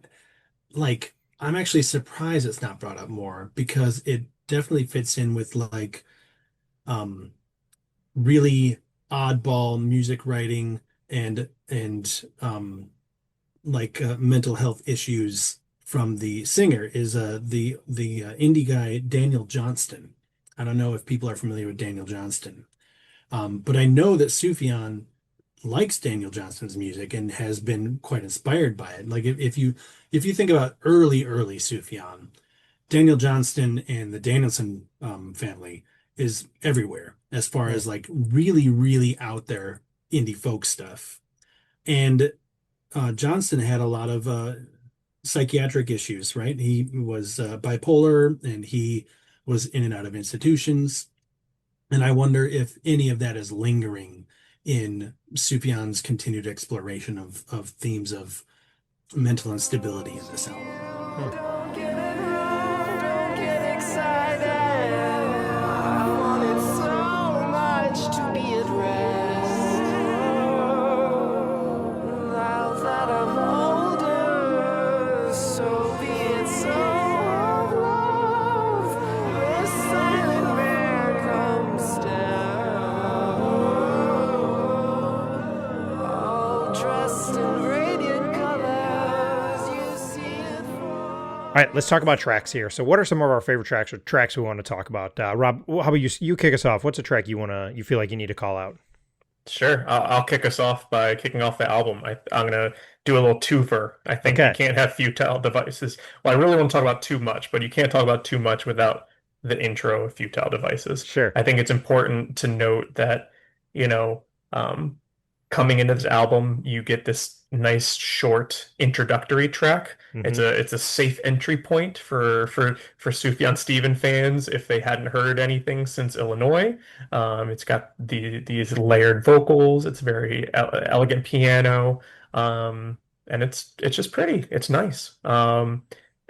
like. I'm actually surprised it's not brought up more because it definitely fits in with like um really oddball music writing and like mental health issues from the singer is the indie guy Daniel Johnston. I don't know if people are familiar with Daniel Johnston, but I know that Sufjan likes Daniel Johnston's music and has been quite inspired by it. Like if you think about early Sufjan, Daniel Johnston and the Danielson family is everywhere as far Hmm. as like really out there indie folk stuff. And Johnston had a lot of psychiatric issues, right? He was bipolar and he was in and out of institutions. And I wonder if any of that is lingering in Sufjan's continued exploration of themes of mental instability in this album. Hmm. Don't get it wrong, don't get excited. I wanted so much to be at rest. Now that I'm older, so be it. So of love, the silent bear comes down, all dressed in radiant colors. You see it fall. All right, let's talk about tracks here. So, what are some of our favorite tracks or tracks we want to talk about? Rob, how about you? You kick us off. What's a track you feel like you need to call out? Sure. I'll kick us off by kicking off the album. I'm gonna do a little twofer. I think you Okay, can't have futile devices. Well, I really want to talk about too much, but you can't talk about too much without the intro of futile devices. sure. I think it's important to note that, you know, um, coming into this album, you get this nice short introductory track. It's Hmm. a safe entry point for Sufjan Stevens fans if they hadn't heard anything since Illinois. It's got these layered vocals. It's very elegant piano, and it's just pretty. It's nice. And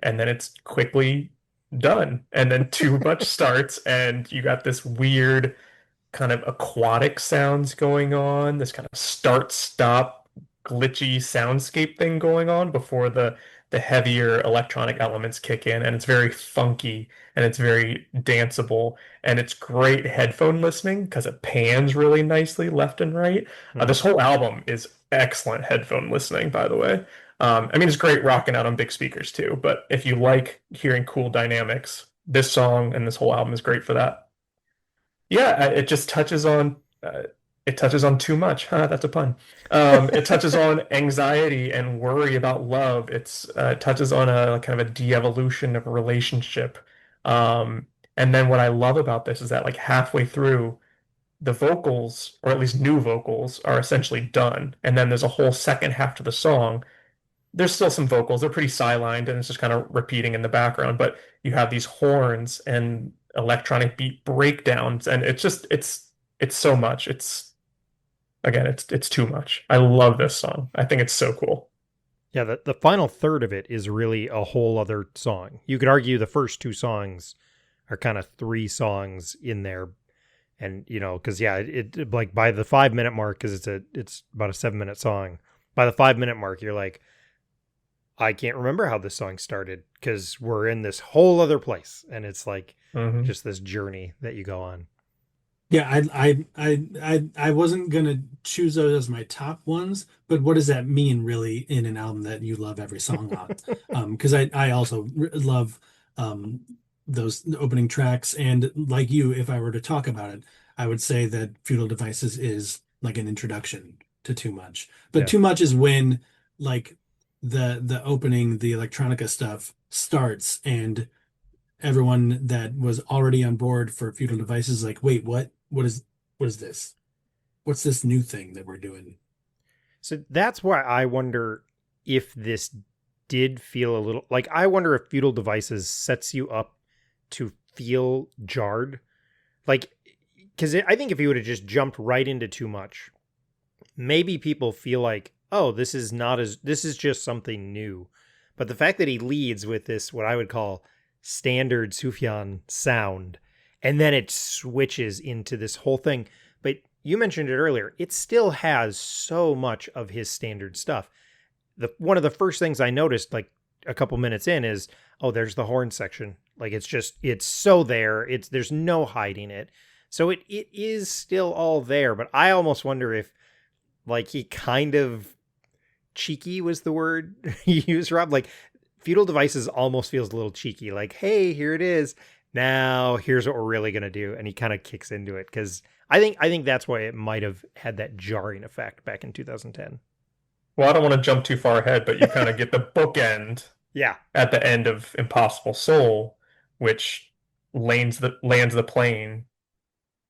then it's quickly done. And then too much starts, and you got this weird kind of aquatic sounds going on, this kind of start-stop glitchy soundscape thing going on before the heavier electronic elements kick in, and it's very funky and it's very danceable and it's great headphone listening because it pans really nicely left and right. Hmm. This whole album is excellent headphone listening, by the way. I mean, it's great rocking out on big speakers too, but if you like hearing cool dynamics, this song and this whole album is great for that. Yeah, it just it touches on too much. Huh, that's a pun. It touches on anxiety and worry about love. It touches on a kind of a de-evolution of a relationship. And then what I love about this is that like halfway through, the vocals, or at least new vocals, are essentially done. And then there's a whole second half to the song. There's still some vocals. They're pretty sidelined and it's just kind of repeating in the background, but you have these horns and electronic beat breakdowns, and it's so much. It's too much. I love this song. I think it's so cool. Yeah, the final third of it is really a whole other song. You could argue the first two songs are kind of three songs in there, and because yeah, it like by the 5 minute mark, because it's about a 7 minute song. By the 5 minute mark, you're like, I can't remember how this song started because we're in this whole other place, and it's like Hmm. just this journey that you go on. Yeah, I wasn't gonna choose those as my top ones, but what does that mean really in an album that you love every song on? Because I also love um those opening tracks, and like you, if I were to talk about it, I would say that Feudal Devices is like an introduction to Too Much. But Yeah. Too Much is when like the opening, the electronica stuff starts and everyone that was already on board for Feudal Devices like, wait, what is this? What's this new thing that we're doing? So that's why I wonder if this did feel a little like, I wonder if Feudal Devices sets you up to feel jarred. Like, because I think if you would have just jumped right into Too Much, maybe people feel like, oh, this is just something new. But the fact that he leads with this, what I would call standard Sufjan sound, and then it switches into this whole thing. But you mentioned it earlier, it still has so much of his standard stuff. One of the first things I noticed, like a couple minutes in is, oh, there's the horn section. Like it's so there. There's no hiding it. So it is still all there, but I almost wonder if like he kind of cheeky was the word you used, Rob. Like Feudal Devices almost feels a little cheeky. Like, hey, here it is. Now here's what we're really gonna do, and he kind of kicks into it because I think that's why it might have had that jarring effect back in 2010. Well, I don't want to jump too far ahead, but you kind of get the bookend Yeah, at the end of Impossible Soul, which lands the plane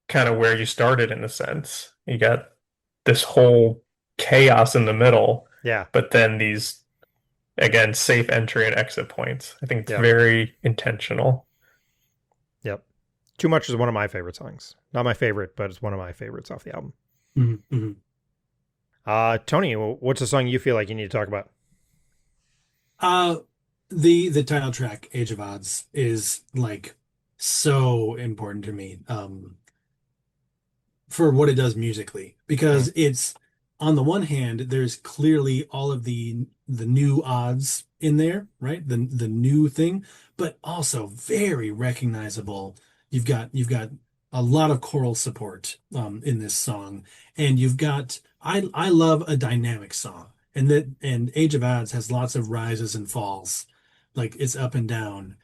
kind of where you started in a sense. You got this whole chaos in the middle, yeah, but then these again safe entry and exit points. I think it's yeah, very intentional. yep. Too Much is one of my favorite songs. Not my favorite, but it's one of my favorites off the album. Mm-hmm. Tony, what's a song you feel like you need to talk about? Uh, the title track, Age of Odds, is like so important to me. For what it does musically, Hmm. because it's on the one hand there's clearly all of the new odds in there, right? The new thing, but also very recognizable. You've got a lot of choral support in this song, and you've got I love a dynamic song, and Age of Adz has lots of rises and falls, like it's up and down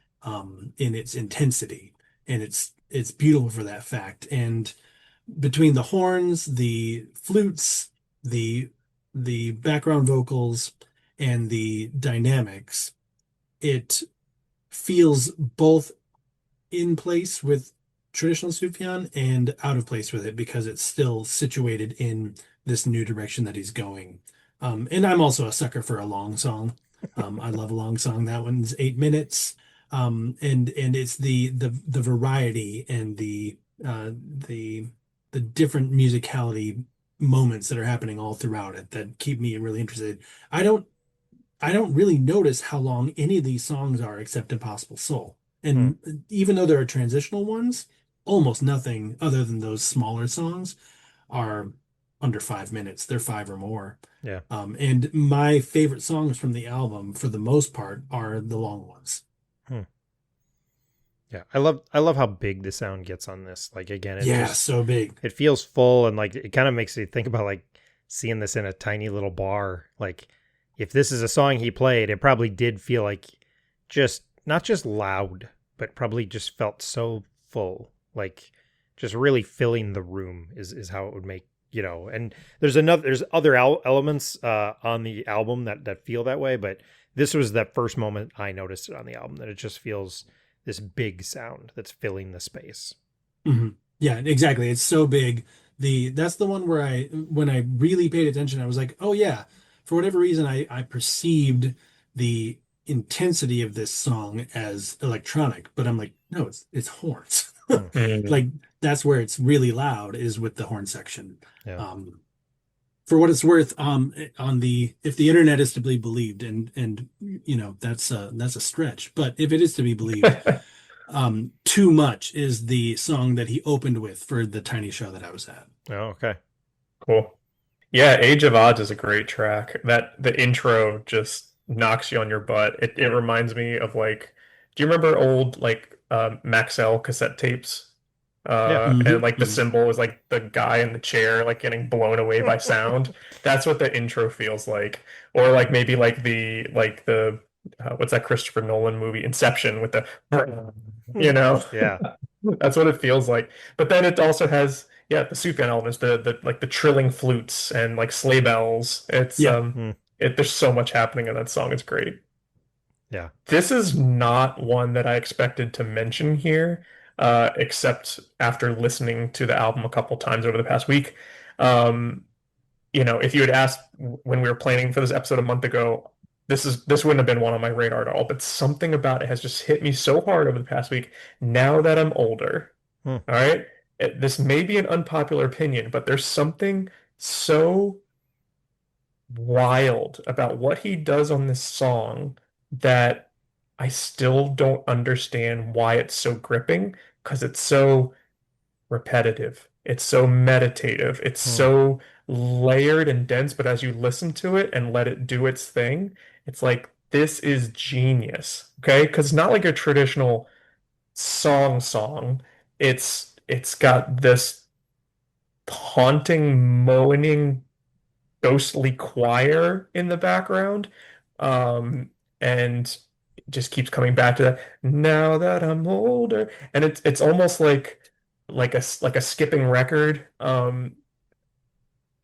in its intensity, and it's beautiful for that fact. And between the horns, the flutes, the the background vocals, and the dynamics, it feels both in place with traditional Sufjan and out of place with it because it's still situated in this new direction that he's going. And I'm also a sucker for a long song. I love a long song. That one's 8 minutes. And it's the variety and the the different musicality moments that are happening all throughout it that keep me really interested. I don't I don't really notice how long any of these songs are except Impossible Soul. Hmm. And even though there are transitional ones, almost nothing other than those smaller songs are under 5 minutes. They're five or more. Yeah. And my favorite songs from the album, for the most part, are the long ones. Hmm. Yeah. I love how big the sound gets on this. Like again, Yeah, so big. it feels full and like it kind of makes you think about like seeing this in a tiny little bar. Like if this is a song he played, it probably did feel like just not just loud, but probably just felt so full. Like just really filling the room is how it would make, and there's other elements on the album that feel that way, but this was that first moment I noticed it on the album that it just feels this big sound that's filling the space. Mhm. Yeah, exactly. It's so big. That's the one where when I really paid attention, I was like, oh yeah, for whatever reason, I perceived the intensity of this song as electronic, but I'm like, no, it's horns. Hmm. Like that's where it's really loud is with the horn section. Yeah. Um, for what it's worth, on the if the internet is to be believed, and that's a stretch, but if it is to be believed, Too Much is the song that he opened with for the tiny show that I was at. Oh, okay. Cool. Yeah, Age of Odds is a great track. That the intro just knocks you on your butt. It reminds me of like, do you remember old like Maxell cassette tapes? Yeah. And Hmm. like the Hmm. symbol is like the guy in the chair like getting blown away by sound. That's what the intro feels like. Or like maybe like the what's that Christopher Nolan movie Inception with the you know Yeah. that's what it feels like. But then it also has yeah the Sufjan elements, the like the trilling flutes and like sleigh bells. It's Yeah. Hmm. there's so much happening in that song. It's great. Yeah. This is not one that I expected to mention here, except after listening to the album a couple times over the past week. Um, if you had asked when we were planning for this episode a month ago, this wouldn't have been one on my radar at all. But something about it has just hit me so hard over the past week. Now that I'm older, Hmm. all right, this may be an unpopular opinion, but there's something so wild about what he does on this song that I still don't understand why it's so gripping because it's so repetitive. It's so meditative. It's Hmm. so layered and dense, but as you listen to it and let it do its thing, it's like this is genius. Okay, because it's not like a traditional song. It's got this haunting, moaning, ghostly choir in the background. Um, and it just keeps coming back to that. Now that I'm older, and it's almost like a skipping record.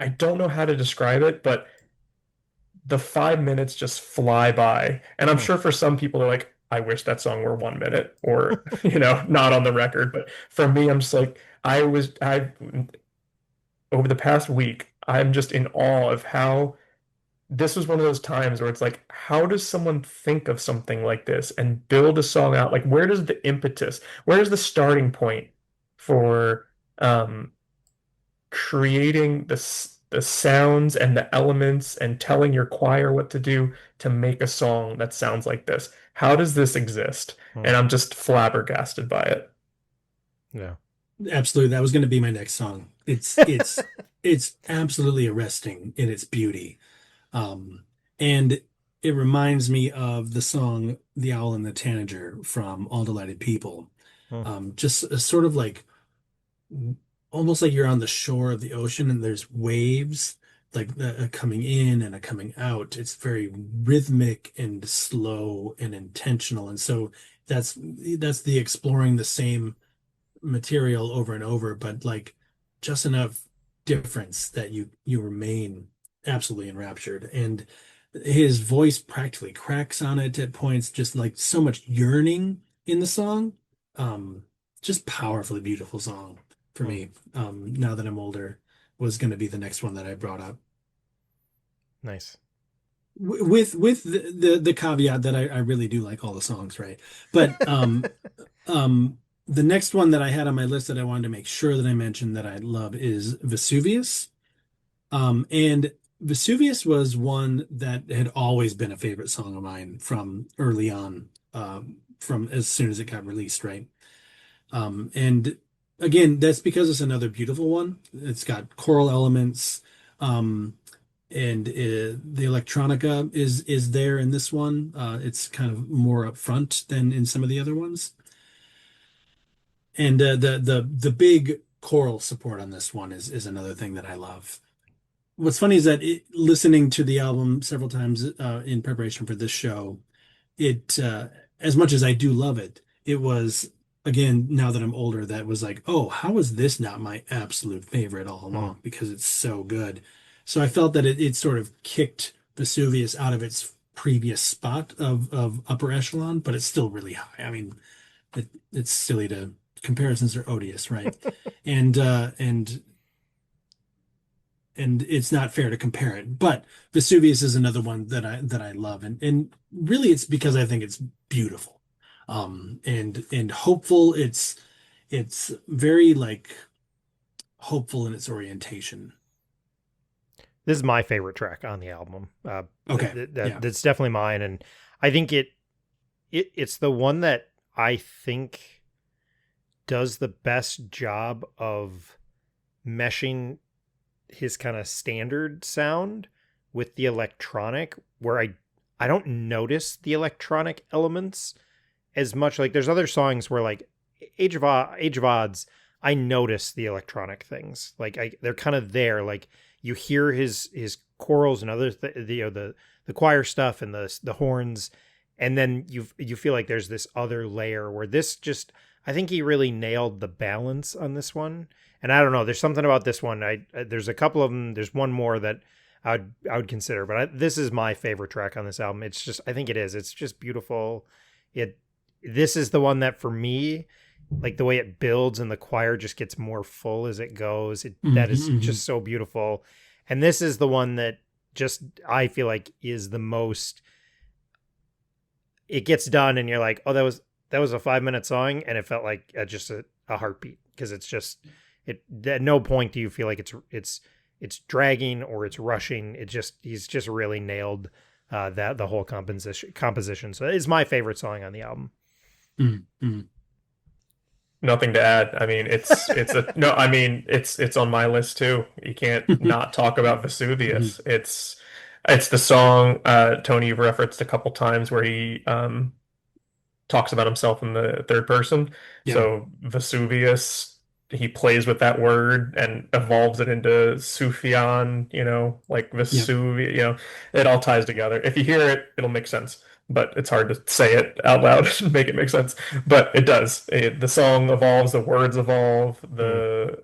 I don't know how to describe it, but the 5 minutes just fly by. And I'm Hmm. sure for some people they're like, I wish that song were 1 minute or, not on the record. But for me, I'm just like, I over the past week, I'm just in awe of how this was one of those times where it's like, how does someone think of something like this and build a song out? Like, where does the impetus, where is the starting point for creating the sounds and the elements and telling your choir what to do to make a song that sounds like this? How does this exist? Hmm. And I'm just flabbergasted by it. Yeah. Absolutely, that was going to be my next song. It's absolutely arresting in its beauty. And it reminds me of the song The Owl and the Tanager from All Delighted People. Hmm. Just a sort of like almost like you're on the shore of the ocean and there's waves like coming in and a coming out. It's very rhythmic and slow and intentional. And so that's the exploring the same material over and over, but like just enough difference that you remain absolutely enraptured. And his voice practically cracks on it at points, just like so much yearning in the song. Um, just powerfully beautiful song for Hmm. me. Now that I'm older was going to be the next one that I brought up. Nice. With the caveat that I really do like all the songs, right? But the next one that I had on my list that I wanted to make sure that I mentioned that I love is Vesuvius. And Vesuvius was one that had always been a favorite song of mine from early on, from as soon as it got released, right? And again, that's because it's another beautiful one. It's got choral elements, and the electronica is there in this one. It's kind of more upfront than in some of the other ones. And the big choral support on this one is another thing that I love. What's funny is that listening to the album several times in preparation for this show, it as much as I do love it, it was again now that I'm older that was like, oh, how is this not my absolute favorite all Hmm. along? Because it's so good. So I felt that it sort of kicked Vesuvius out of its previous spot of upper echelon, but it's still really high. I mean, it's silly to comparisons are odious, right? And and it's not fair to compare it. But Vesuvius is another one that I love, and really it's because I think it's beautiful, and hopeful. It's very like hopeful in its orientation. This is my favorite track on the album. Okay, yeah. That's definitely mine, and I think it's the one that I think does the best job of meshing his kind of standard sound with the electronic, where I don't notice the electronic elements as much. Like there's other songs where like Age of Odds, I notice the electronic things. Like they're kind of there. Like you hear his chorals and other the choir stuff and the horns, and then you feel like there's this other layer where this just, I think he really nailed the balance on this one. And I don't know, there's something about this one. There's a couple of them. There's one more that I would consider, but this is my favorite track on this album. It's just, I think it is. It's just beautiful. It This is the one that for me, like the way it builds and the choir just gets more full as it goes. That is Hmm. just so beautiful. And this is the one that just I feel like is the most, it gets done and you're like, oh, that was a 5 minute song, and it felt like just a heartbeat, because it's just, it at no point do you feel like it's dragging or it's rushing. It just, he's just really nailed that the whole composition. So it's my favorite song on the album. Hmm. Nothing to add. I mean, it's a no, I mean, it's on my list too. You can't not talk about Hmm. Vesuvius. It's It's the song Tony referenced a couple times where he talks about himself in the third person. Yeah. So Vesuvius, he plays with that word and evolves it into Sufjan, like Yep. Vesuvius, it all ties together. If you hear it, it'll make sense, but it's hard to say it out loud and make it make sense. But it does. The song evolves, the words evolve, Hmm.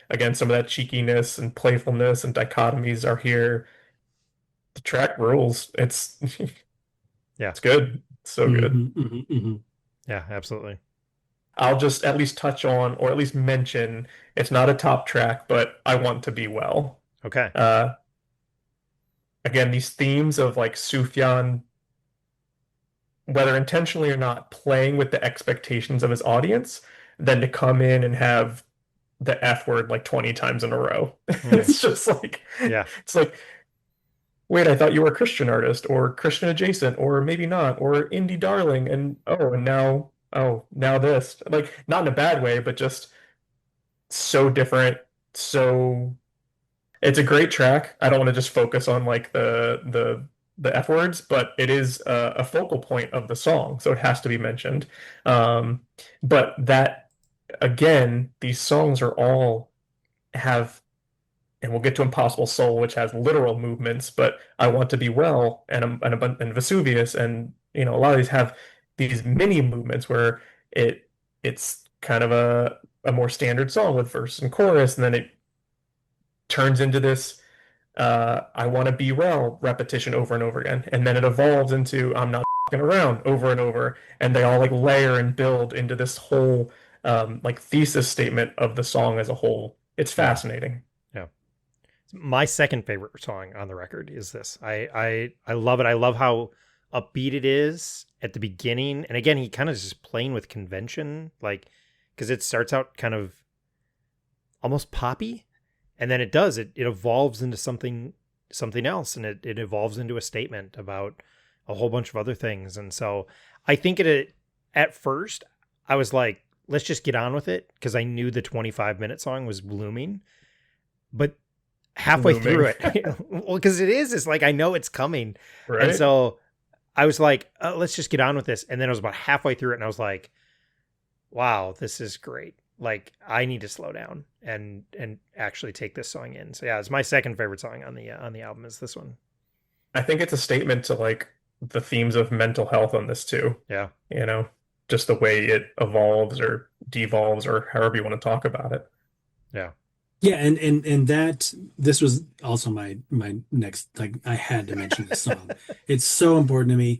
again, some of that cheekiness and playfulness and dichotomies are here. The track rules. Yeah. It's good. It's so good. Yeah, absolutely. I'll just at least touch on or at least mention it's not a top track, but I Want to Be Well. Okay. Uh, Again, these themes of like Sufjan, whether intentionally or not, playing with the expectations of his audience, then to come in and have the F word like 20 times in a row. Hmm. It's just like, Yeah. it's like, wait, I thought you were a Christian artist or Christian adjacent or maybe not or indie darling and now this. Like not in a bad way, but just so different, so it's a great track. I don't want to just focus on like the F words, but it is a focal point of the song, so it has to be mentioned. Um, but that again, these songs are all have and we'll get to Impossible Soul, which has literal movements, but I Want to Be Well and Vesuvius and a lot of these have these mini movements where it's kind of a more standard song with verse and chorus, and then it turns into this I want to be well repetition over and over again, and then it evolves into I'm not fucking around over and over, and they all like layer and build into this whole like thesis statement of the song as a whole. It's Hmm. fascinating. Yeah. My second favorite song on the record is this. I love it. I love how upbeat it is at the beginning. And again, he kind of just playing with convention, like because it starts out kind of almost poppy, and then it evolves into something else, and it evolves into a statement about a whole bunch of other things. And so I think at first I was like, let's just get on with it because I knew the 25-minute song was blooming, but halfway through Looming. it, well, because it's like I know it's coming, and Right? so I was like, let's just get on with this. And then I was about halfway through it, and I was like, wow, this is great. Like I need to slow down and actually take this song in. So yeah, it's my second favorite song on the album is this one. I think it's a statement to like the themes of mental health on this too, Yeah. you know, just the way it evolves or devolves or however you want to talk about it. Yeah. Yeah, and that this was also my next, like I had to mention this song. It's so important to me.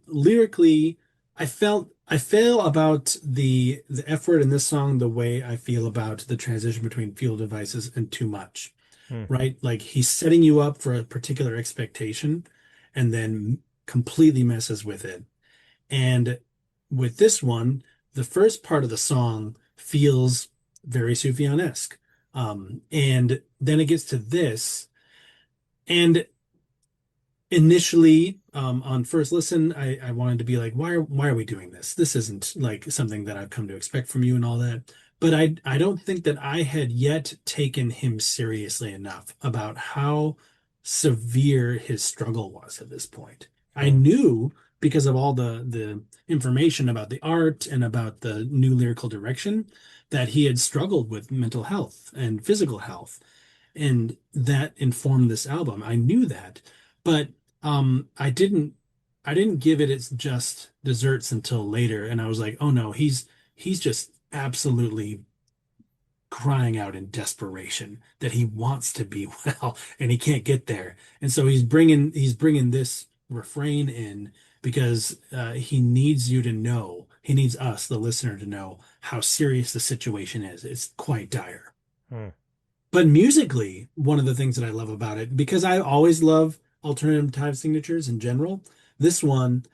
Lyrically, I feel about the F word in this song the way I feel about the transition between Field Devices and Too Much, Hmm. right? Like he's setting you up for a particular expectation and then completely messes with it. And with this one, the first part of the song feels very Sufjan-esque. And then it gets to this. And initially, on first listen, I wanted to be like, why are we doing this? This isn't like something that I've come to expect from you and all that. But I don't think that I had yet taken him seriously enough about how severe his struggle was at this point. I Hmm. knew because of all the information about the art and about the new lyrical direction that he had struggled with mental health and physical health, and that informed this album. I knew that, but I didn't give it its just desserts until later, and I was like, oh no, he's just absolutely crying out in desperation that he wants to be well and he can't get there, and so he's bringing this refrain in because he needs you to know, he needs us, the listener, to know how serious the situation is. It's quite dire. Hmm. But musically, one of the things that I love about it, because I always love alternative time signatures in general, this one,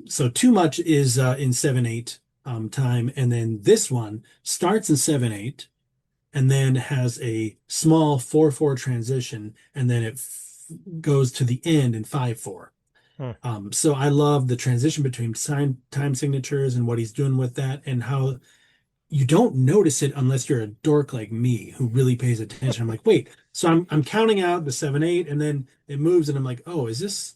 so Too Much is in 7/8 time, and then this one starts in 7/8 and then has a small 4/4 transition, and then it goes to the end in 5/4. Hmm. So I love the transition between time signatures and what he's doing with that, and how you don't notice it unless you're a dork like me who really pays attention. I'm like, wait, so I'm counting out the 7/8 and then it moves and I'm like, oh, is this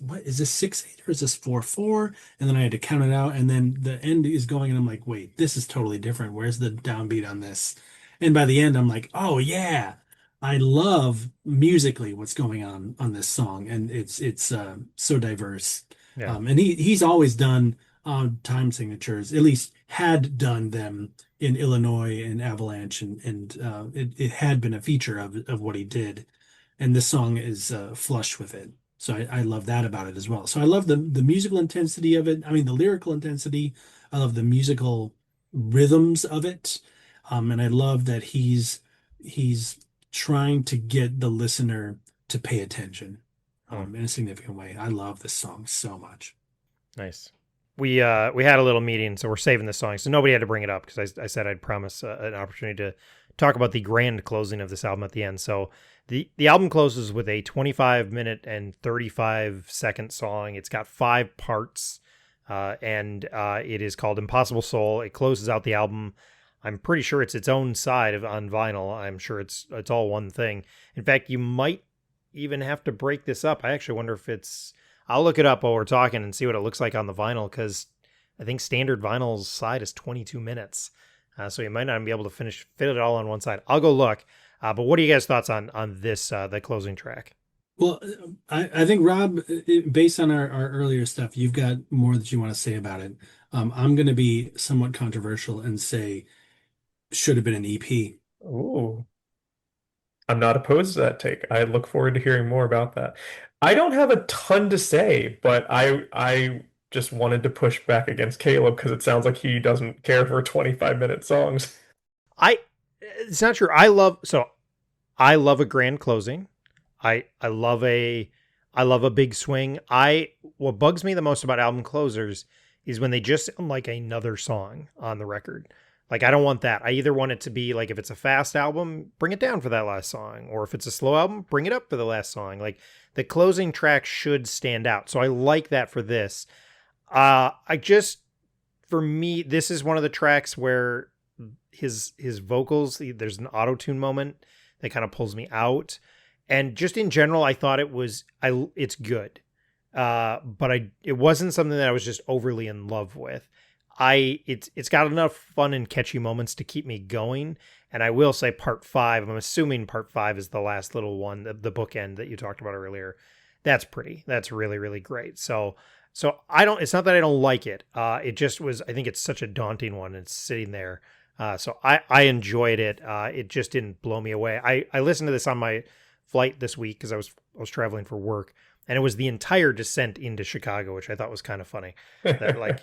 what is this 6/8 or is this 4/4? And then I had to count it out, and then the end is going, and I'm like, wait, this is totally different. Where's the downbeat on this? And by the end, I'm like, oh yeah, I love musically what's going on this song, and it's so diverse. Yeah. And he's always done time signatures, at least had done them in Illinois and Avalanche, and it had been a feature of what he did, and this song is flush with it. So I love that about it as well. So I love the musical intensity of it. I mean, the lyrical intensity. I love the musical rhythms of it. And I love that he's trying to get the listener to pay attention Hmm. in a significant way. I love this song so much. Nice. We had a little meeting, so we're saving this song. So nobody had to bring it up because I said I'd promise an opportunity to talk about the grand closing of this album at the end. So the album closes with a 25-minute and 35-second song. It's got 5 parts, and it is called Impossible Soul. It closes out the album. I'm pretty sure it's its own side on vinyl. I'm sure it's all one thing. In fact, you might even have to break this up. I actually wonder if it's. I'll look it up while we're talking and see what it looks like on the vinyl, because I think standard vinyl's side is 22 minutes. So you might not be able to fit it all on one side. I'll go look. But what are you guys' thoughts on this, the closing track? Well, I think Rob, based on our earlier stuff, you've got more that you want to say about it. I'm going to be somewhat controversial and say should have been an EP. Ooh. I'm not opposed to that take. I look forward to hearing more about that. I don't have a ton to say, but I just wanted to push back against Caleb because it sounds like he doesn't care for 25-minute songs. I It's not true. I love a grand closing. I love a big swing. What bugs me the most about album closers is when they just sound like another song on the record. Like, I don't want that. I either want it to be like, if it's a fast album, bring it down for that last song, or if it's a slow album, bring it up for the last song. Like, the closing track should stand out. So I like that for this. For me, this is one of the tracks where his vocals, there's an auto-tune moment that kind of pulls me out. And just in general, I thought it's good. But it wasn't something that I was just overly in love with. It's got enough fun and catchy moments to keep me going. And I will say part 5, I'm assuming part 5 is the last little one, the bookend that you talked about earlier. That's pretty. That's really, really great. So it's not that I don't like it. It just was, I think it's such a daunting one. It's sitting there. So I enjoyed it. It just didn't blow me away. I listened to this on my flight this week because I was traveling for work, and it was the entire descent into Chicago, which I thought was kind of funny. That like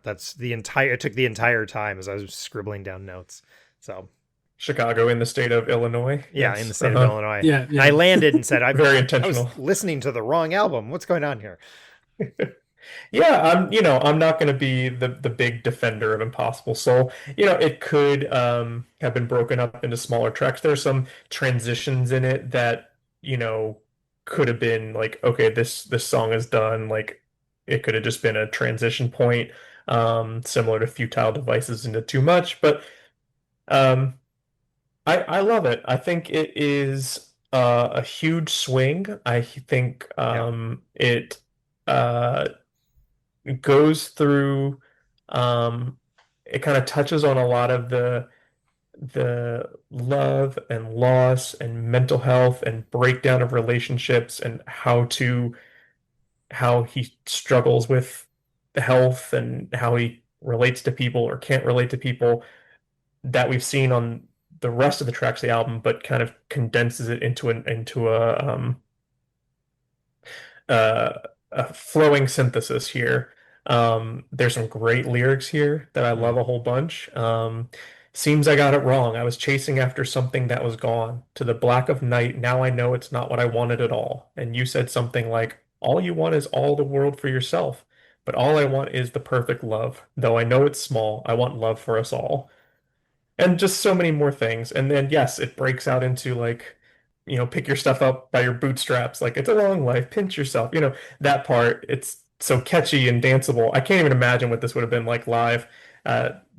that's the entire. It took the entire time as I was scribbling down notes. So Chicago in the state of Illinois. yeah, Yes. in the state of Illinois. Yeah, And I landed and said, Very I was intentional. listening to the wrong album. What's going on here? Yeah, I'm not going to be the big defender of Impossible Soul. It could have been broken up into smaller tracks. There's some transitions in it that, could have been like, okay, this song is done. Like, it could have just been a transition point, similar to Futile Devices into Too Much. But um, I love it. I think it is a huge swing. I think Yeah. it. Uh, goes through it kind of touches on a lot of the love and loss and mental health and breakdown of relationships and how he struggles with the health and how he relates to people or can't relate to people that we've seen on the rest of the tracks of the album, but kind of condenses it into uh, a flowing synthesis here. There's some great lyrics here that I love Mm. a whole bunch. Seems I got it wrong. I was chasing after something that was gone. To the black of night, now I know it's not what I wanted at all. And you said something like, all you want is all the world for yourself. But all I want is the perfect love. Though I know it's small, I want love for us all and just so many more things. And then, yes, it breaks out into like, pick your stuff up by your bootstraps. Like, it's a long life, pinch yourself. That part, it's so catchy and danceable. I can't even imagine what this would have been like live.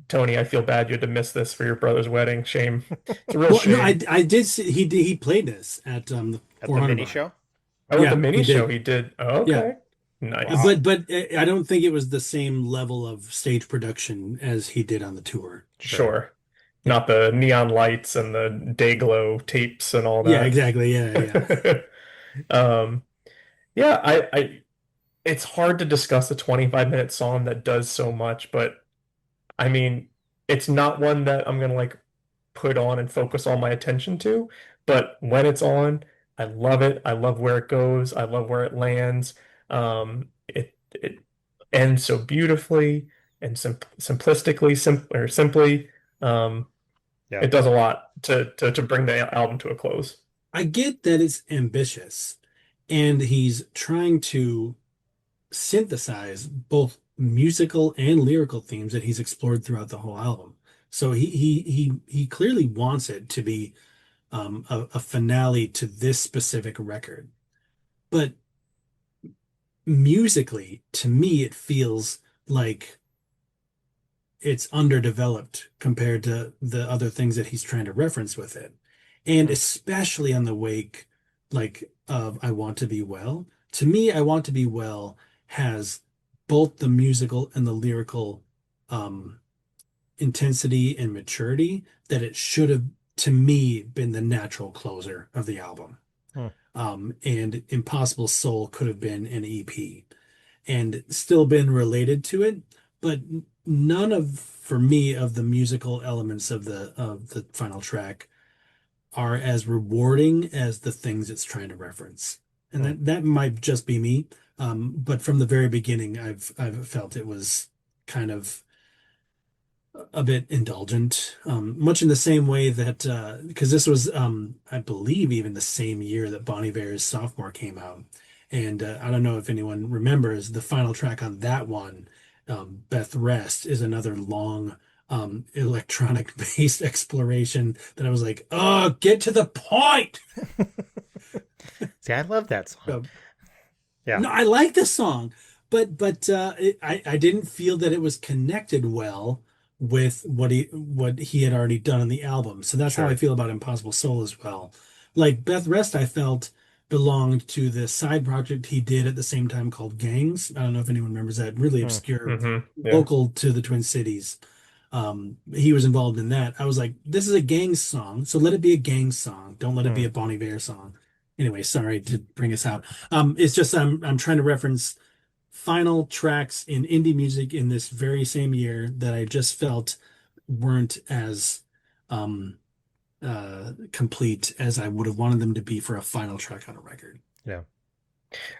Tony, I feel bad you had to miss this for your brother's wedding. Shame. It's a real Well, no, shame. I did see he played this at the At the 400 mini bar. show? Oh, at the Yeah, mini he show did. he did. Oh, Yeah. okay. Nice. Wow. But I don't think it was the same level of stage production as he did on the tour. Sure. Sure. Yeah. Not the neon lights and the day glow tapes and all Yeah, that. exactly. Yeah, yeah. Um, yeah, it's hard to discuss a 25-minute song that does so much, but I mean, it's not one that I'm gonna like put on and focus all my attention to, but when it's on, I love it. I love where it goes. I love where it lands. It ends so beautifully and simplistically, simply. Um, Yeah. it does a lot to bring the album to a close. I get that it's ambitious and he's trying to synthesize both musical and lyrical themes that he's explored throughout the whole album. So he clearly wants it to be a finale to this specific record. But musically, to me, it feels like it's underdeveloped compared to the other things that he's trying to reference with it. And Hmm. especially on the wake, like of I Want to Be Well. To me, I Want to Be Well has both the musical and the lyrical um, intensity and maturity that it should have, to me, been the natural closer of the album. Hmm. And Impossible Soul could have been an EP and still been related to it, but none of, for me, of the musical elements of the final track are as rewarding as the things it's trying to reference. And Hmm. that might just be me. But from the very beginning, I've felt it was kind of a bit indulgent, much in the same way that because this was, I believe, even the same year that Bon Iver's Sophomore came out, and I don't know if anyone remembers the final track on that one, Beth Rest, is another long electronic based exploration that I was like, oh, get to the point. See, I love that song. So, Yeah. no, I like the song, I didn't feel that it was connected well with what he had already done on the album. So that's how I Sure. feel about Impossible Soul as well. Like Beth Rest, I felt belonged to the side project he did at the same time called Gangs. I don't know if anyone remembers that really Hmm. obscure, Yeah. local to the Twin Cities. He was involved in that. I was like, this is a Gangs song, so let it be a Gangs song. Don't let it be Hmm. a Bon Iver song. Anyway, sorry to bring us out. It's just I'm trying to reference final tracks in indie music in this very same year that I just felt weren't as um complete as I would have wanted them to be for a final track on a record. Yeah.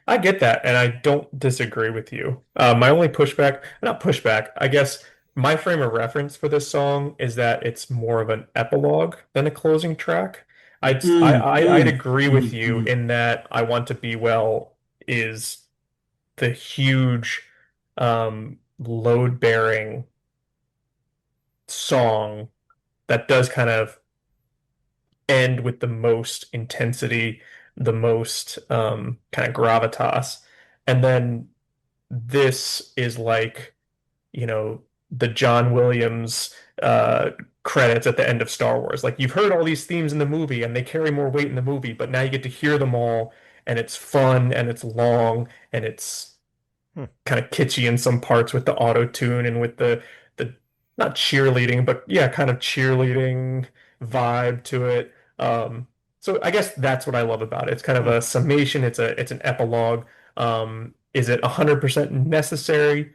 I get that, and I don't disagree with you. My only pushback, not pushback, I guess my frame of reference for this song is that it's more of an epilogue than a closing track. I'd agree with you Mm. in that I Want to Be Well is the huge load-bearing song that does kind of end with the most intensity, the most kind of gravitas. And then this is like, you know, the John Williams credits at the end of Star Wars. Like you've heard all these themes in the movie and they carry more weight in the movie, but now you get to hear them all and it's fun and it's long and it's Hmm. kind of kitschy in some parts with the auto tune and with the not cheerleading, but yeah, kind of cheerleading vibe to it. So I guess that's what I love about it. It's kind of Hmm. a summation. It's an epilogue. Is it 100% necessary?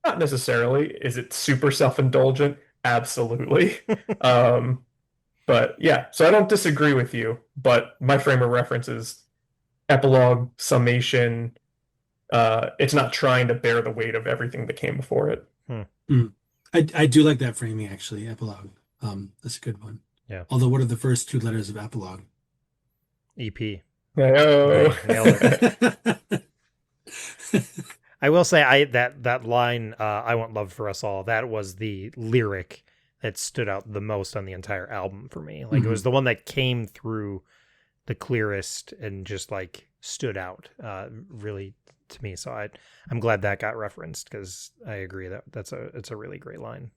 Not necessarily. Is it super self-indulgent? Absolutely. Um, but yeah, so I don't disagree with you, but my frame of reference is epilogue, summation. It's not trying to bear the weight of everything that came before it. Hmm. Mm. I do like that framing actually, epilogue. That's a good one. Yeah. Although, what are the first two letters of epilogue? EP. Oh. Bang. Nailed it. I will say that line, I Want Love for Us All, that was the lyric that stood out the most on the entire album for me. Like it was Mhm. the one that came through the clearest and just like stood out really to me. So I'm glad that got referenced because I agree that it's a really great line.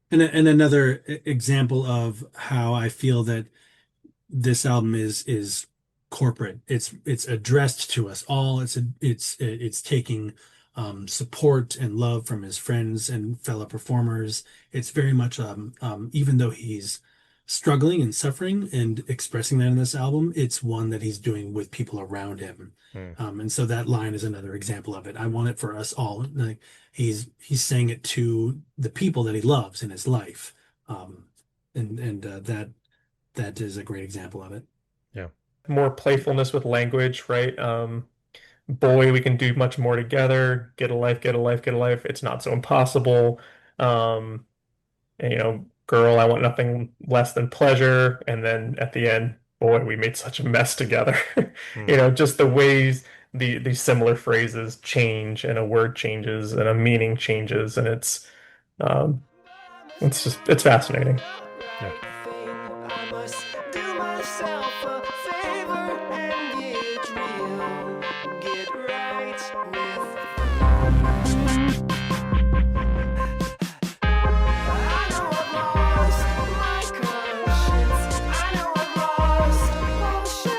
And another example of how I feel that this album is corporate. It's addressed to us all. It's taking support and love from his friends and fellow performers. It's very much even though he's struggling and suffering and expressing that in this album, it's one that he's doing with people around him. Hmm. And so that line is another example of it. I want it for us all. Like he's saying it to the people that he loves in his life. Um, and that is a great example of it. Yeah. More playfulness with language, right? Boy, we can do much more together. Get a life, get a life, get a life. It's not so impossible. Um, and, girl, I want nothing less than pleasure. And then at the end, boy, we made such a mess together. Hmm. Just the ways these similar phrases change and a word changes and a meaning changes, and um, it's fascinating. Yeah. I must do myself a favor and get real. Get right with. I know I've lost my conscience. I know I've lost motion.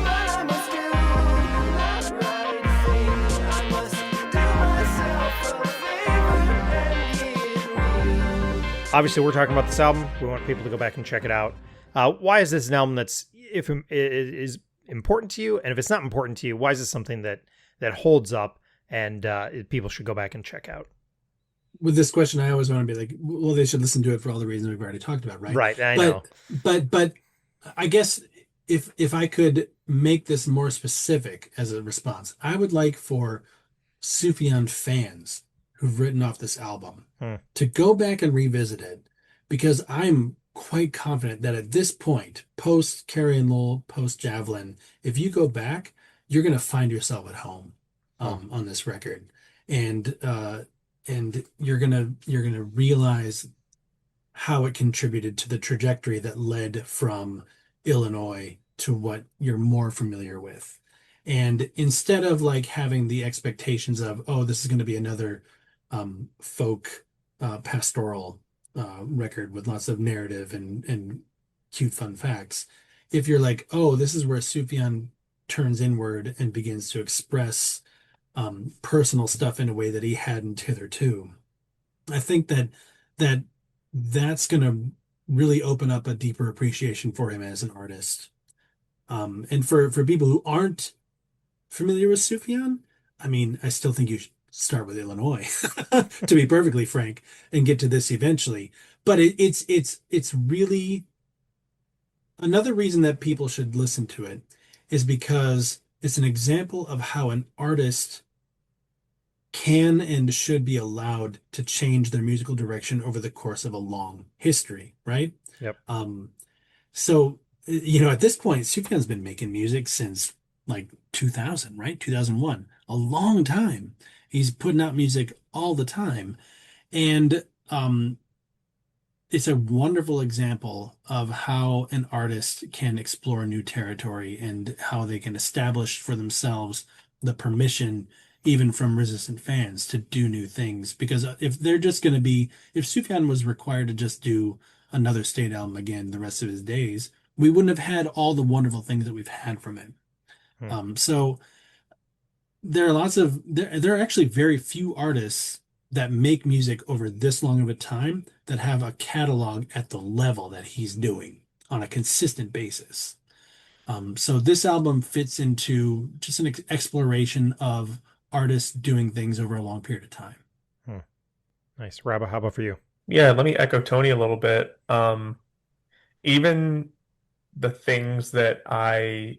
But I must do the right thing. I must do myself a favor and get real. Obviously, we're talking about this album. We want people to go back and check it out. Why is this an album that's if it is important to you, and if it's not important to you, why is this something that holds up and people should go back and check out? With this question, I always want to be like, well, they should listen to it for all the reasons we've already talked about, right? Right, I but know. but I guess if I could make this more specific as a response, I would like for Sufjan fans who've written off this album Hmm. to go back and revisit it because I'm quite confident that at this point, post Carrie and Lowell, post Javelin, if you go back, you're going to find yourself at home on this record, and you're gonna realize how it contributed to the trajectory that led from Illinois to what you're more familiar with. And instead of like having the expectations of, oh, this is going to be another folk pastoral record with lots of narrative and cute fun facts, if you're like, oh, this is where Sufjan turns inward and begins to express personal stuff in a way that he hadn't hitherto, I think that that's going to really open up a deeper appreciation for him as an artist. And for people who aren't familiar with Sufjan, I mean, I still think you should start with Illinois, to be perfectly frank, and get to this eventually. But it's really another reason that people should listen to it is because it's an example of how an artist can and should be allowed to change their musical direction over the course of a long history, right? Yep. So at this point, Sufjan's been making music since like 2000, right? 2001, a long time. He's putting out music all the time, and it's a wonderful example of how an artist can explore new territory and how they can establish for themselves the permission, even from resistant fans, to do new things. Because if Sufjan was required to just do another State album again the rest of his days, we wouldn't have had all the wonderful things that we've had from him. So there are actually very few artists that make music over this long of a time that have a catalog at the level that he's doing on a consistent basis. So this album fits into just an exploration of artists doing things over a long period of time. Nice. Rabba, how about for you? Yeah, let me echo Tony a little bit. Even the things that I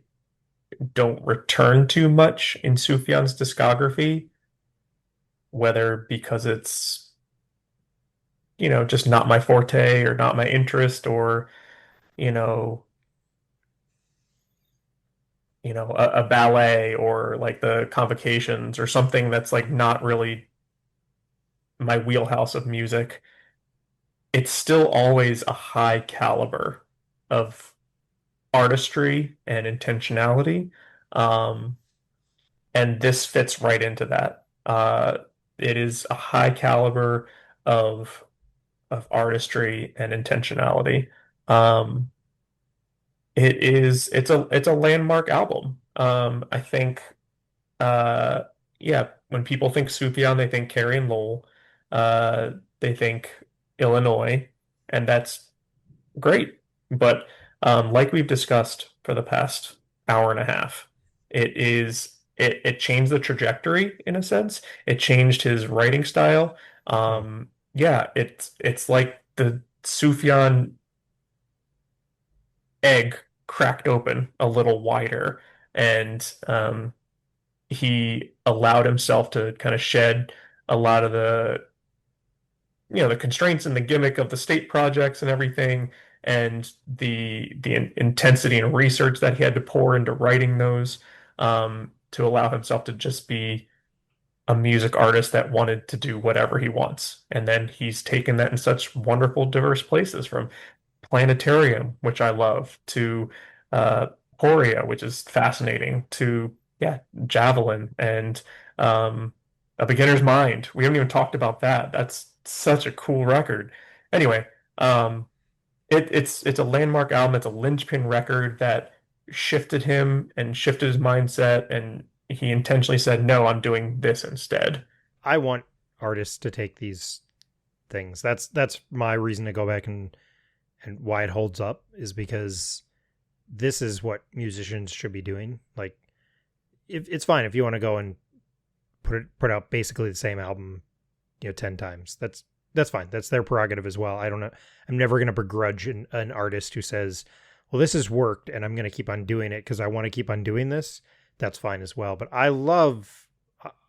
don't return to much in Sufjan's discography, whether because it's, just not my forte or not my interest or, you know, a ballet or like the convocations or something that's like not really my wheelhouse of music, it's still always a high caliber of artistry and intentionality. Um, and this fits right into that. It is a high caliber of of artistry and intentionality. Um, it's a landmark album. I think uh yeah, when people think Sufjan, they think Carrie and Lowell. Uh they think Illinois, and that's great. But like we've discussed for the past hour and a half, it changed the trajectory in a sense. It changed his writing style. Hmm. Yeah, it's like the Sufjan egg cracked open a little wider, and he allowed himself to kind of shed a lot of the constraints and the gimmick of the state projects and everything, and the intensity and research that he had to pour into writing those, to allow himself to just be a music artist that wanted to do whatever he wants. And then he's taken that in such wonderful, diverse places, from Planetarium, which I love, to uh, Poria, which is fascinating, to yeah, Javelin and A Beginner's Mind. We haven't even talked about that. That's such a cool record. Anyway, um, it's a landmark album. It's a linchpin record that shifted him and shifted his mindset, and he intentionally said, "No, I'm doing this instead." I want artists to take these things. That's my reason to go back and why it holds up is because this is what musicians should be doing. Like, if it's fine if you want to go and put out basically the same album, 10 times. That's fine. That's their prerogative as well. I don't know. I'm never going to begrudge an artist who says, "Well, this has worked and I'm going to keep on doing it because I want to keep on doing this." That's fine as well. But I love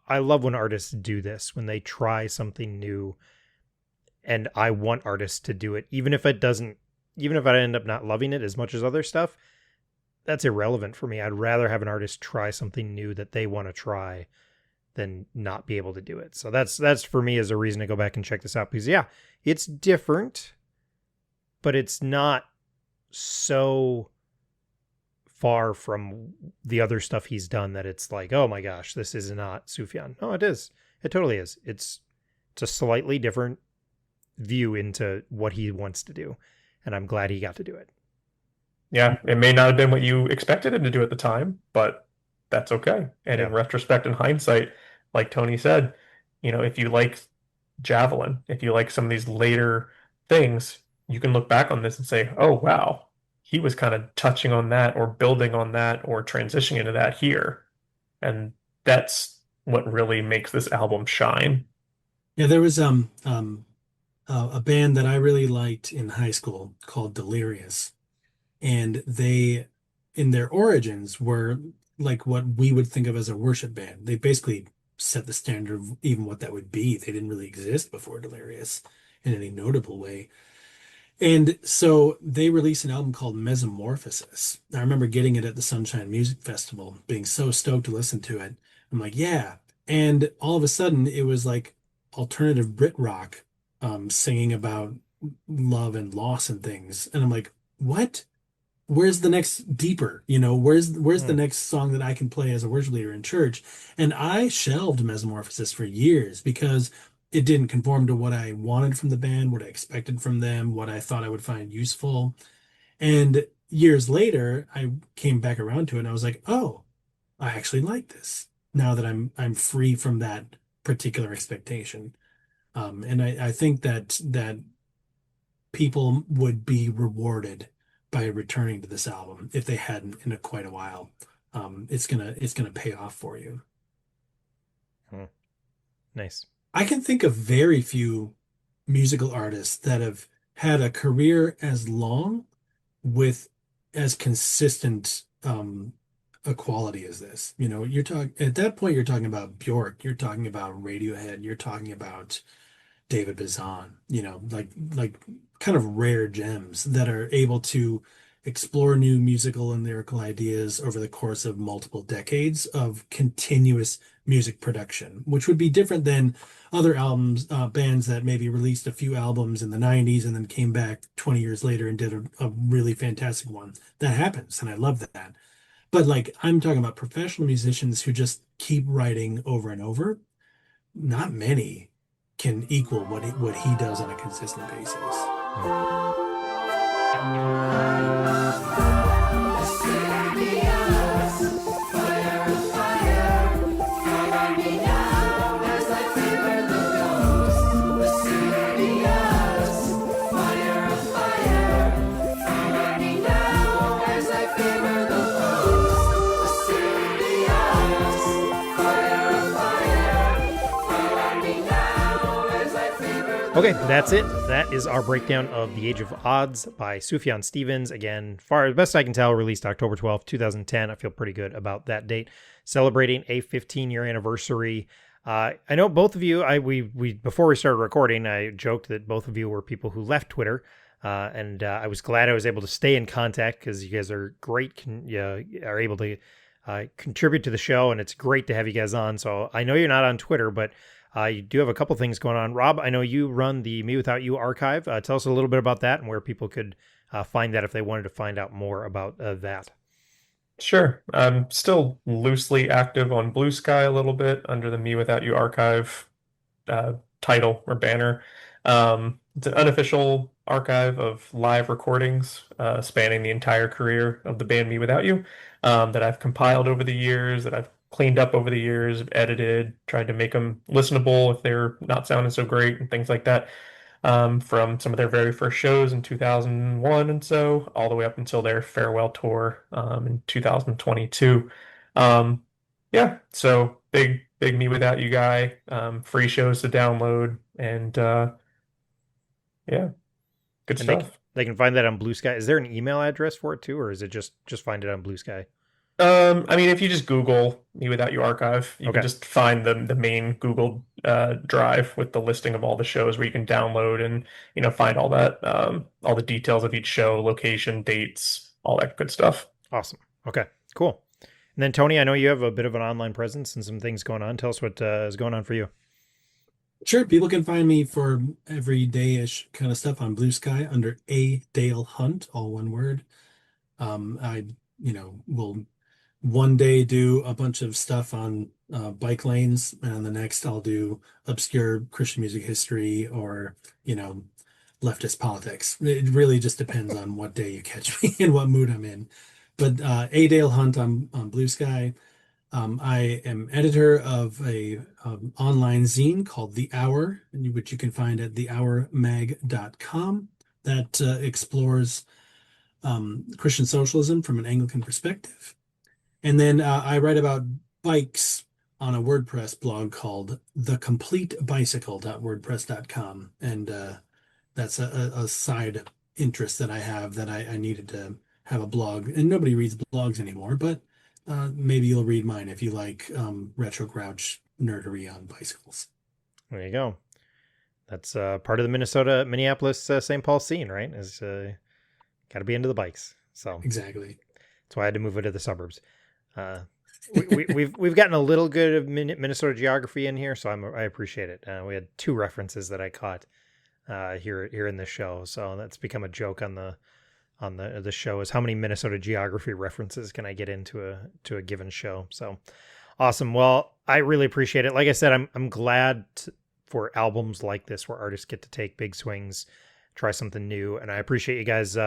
when artists do this, when they try something new, and I want artists to do it even if I end up not loving it as much as other stuff. That's irrelevant for me. I'd rather have an artist try something new that they want to try than not be able to do it. So that's for me as a reason to go back and check this out, because yeah, it's different, but it's not so far from the other stuff he's done that it's like, oh my gosh, this is not Sufjan. No, it is. It totally is. It's a slightly different view into what he wants to do, and I'm glad he got to do it. Yeah, it may not have been what you expected him to do at the time, but that's okay. And Yeah. in retrospect and hindsight, like Tony said, if you like Javelin, if you like some of these later things, you can look back on this and say, oh, wow, he was kind of touching on that or building on that or transitioning into that here. And that's what really makes this album shine. Yeah, there was a band that I really liked in high school called Delirious, and they, in their origins, were like what we would think of as a worship band. They basically set the standard of even what that would be. They didn't really exist before Delirious in any notable way. And so they released an album called Metamorphosis. I remember getting it at the Sunshine Music Festival, being so stoked to listen to it. I'm like, yeah. And all of a sudden, it was like alternative Brit rock, singing about love and loss and things. And I'm like, what? Where's the next deeper? Where's the Hmm. next song that I can play as a worship leader in church? And I shelved Metamorphosis for years because it didn't conform to what I wanted from the band, what I expected from them, what I thought I would find useful. And years later, I came back around to it and I was like, oh, I actually like this now that I'm free from that particular expectation. And I think that people would be rewarded by returning to this album if they hadn't in quite a while. It's gonna pay off for you. Hmm. Nice. I can think of very few musical artists that have had a career as long with as consistent a quality as this. You're talking at that point, you're talking about Bjork, you're talking about Radiohead, you're talking about David Bazan, like kind of rare gems that are able to explore new musical and lyrical ideas over the course of multiple decades of continuous music production, which would be different than other bands that maybe released a few albums in the 90s and then came back 20 years later and did a really fantastic one. That happens, and I love that. But like I'm talking about professional musicians who just keep writing over and over, not many can equal what he does on a consistent basis. Okay, that's it. That is our breakdown of The Age of Adz by Sufjan Stevens. Again, far as best I can tell, released October 12th, 2010. I feel pretty good about that date. Celebrating a 15-year anniversary. I know both of you, we before we started recording, I joked that both of you were people who left Twitter. And I was glad I was able to stay in contact because you guys are great, are able to contribute to the show, and it's great to have you guys on. So I know you're not on Twitter, but you do have a couple things going on. Rob, I know you run the Me Without You archive. Tell us a little bit about that and where people could find that if they wanted to find out more about that. Sure. I'm still loosely active on Blue Sky a little bit under the Me Without You archive title or banner. It's an unofficial archive of live recordings spanning the entire career of the band Me Without You that I've compiled over the years, that I've cleaned up over the years, edited, tried to make them listenable if they're not sounding so great and things like that. From some of their very first shows in 2001 and so, all the way up until their farewell tour in 2022. Yeah, so big Me Without You guy, free shows to download, and yeah, good And stuff. they can find that on Blue Sky. Is there an email address for it too, or is it just find it on Blue Sky? I mean, if you just Google Me Without You archive, you Okay. can just find the main Google Drive with the listing of all the shows where you can download and find all that all the details of each show, location, dates, all that good stuff. Awesome. Okay, cool. And then Tony, I know you have a bit of an online presence and some things going on. Tell us what is going on for you. Sure, people can find me for everyday-ish kind of stuff on Blue Sky under A Dale Hunt, all one word. I, will one day do a bunch of stuff on bike lanes, and the next I'll do obscure Christian music history or, leftist politics. It really just depends on what day you catch me and what mood I'm in. But A Dale Hunt on Blue Sky. I am editor of a online zine called The Hour, which you can find at thehourmag.com, that explores Christian socialism from an Anglican perspective. And then I write about bikes on a WordPress blog called thecompletebicycle.wordpress.com. And that's a side interest that I have that I needed to have a blog. And nobody reads blogs anymore, but maybe you'll read mine if you like retro grouch nerdery on bicycles. There you go. That's part of the Minneapolis, St. Paul scene, right? Is got to be into the bikes. So Exactly. that's why I had to move it to the suburbs. We've gotten a little good of Minnesota geography in here, so I appreciate it. We had 2 references that I caught here in this show, so that's become a joke on the show, is how many Minnesota geography references can I get into a given show. So awesome. Well, I really appreciate it. Like I said, I'm glad for albums like this where artists get to take big swings, try something new, and I appreciate you guys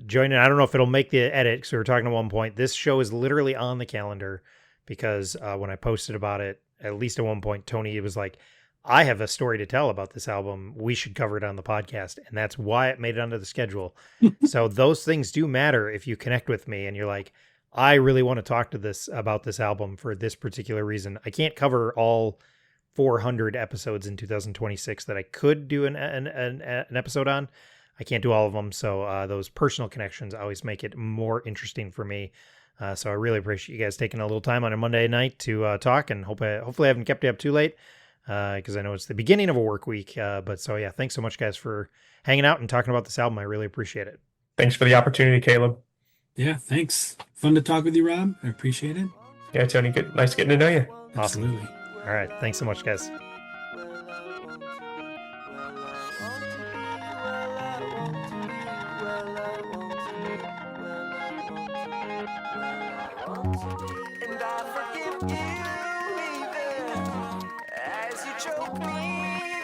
joining. I don't know if it'll make the edit because we were talking at one point. This show is literally on the calendar because when I posted about it, at least at one point, Tony was like, I have a story to tell about this album. We should cover it on the podcast. And that's why it made it onto the schedule. So those things do matter if you connect with me and you're like, I really want to talk to about this album for this particular reason. I can't cover all 400 episodes in 2026 that I could do an episode on. I can't do all of them. So those personal connections always make it more interesting for me. So I really appreciate you guys taking a little time on a Monday night to talk, and hopefully I haven't kept you up too late. Because I know it's the beginning of a work week. But so, yeah, thanks so much, guys, for hanging out and talking about this album. I really appreciate it. Thanks for the opportunity, Caleb. Yeah, thanks. Fun to talk with you, Rob. I appreciate it. Yeah, Tony, nice getting to know you. Awesome. Absolutely. All right. Thanks so much, guys. And I forgive you even as you choke me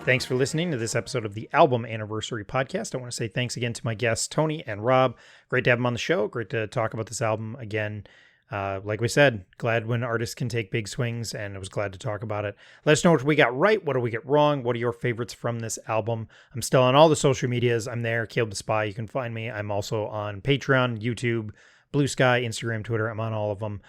Thanks for listening to this episode of the Album Anniversary Podcast. I want to say thanks again to my guests, Tony and Rob. Great to have them on the show. Great to talk about this album again. Like we said, glad when artists can take big swings, and I was glad to talk about it. Let us know what we got right. What do we get wrong? What are your favorites from this album? I'm still on all the social medias. I'm there, Caleb the Spy. You can find me. I'm also on Patreon, YouTube, Blue Sky, Instagram, Twitter. I'm on all of them.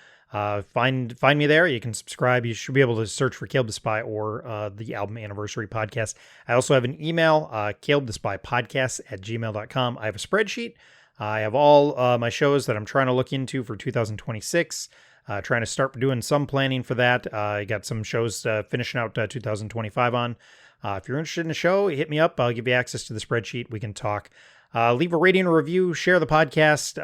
Find me there. You can subscribe. You should be able to search for Caleb the Spy or the Album Anniversary Podcast. I also have an email, CalebTheSpypodcasts@gmail.com. I have a spreadsheet. I have all my shows that I'm trying to look into for 2026. Trying to start doing some planning for that. I got some shows finishing out 2025 on. If you're interested in a show, hit me up. I'll give you access to the spreadsheet. We can talk. Leave a rating or review. Share the podcast.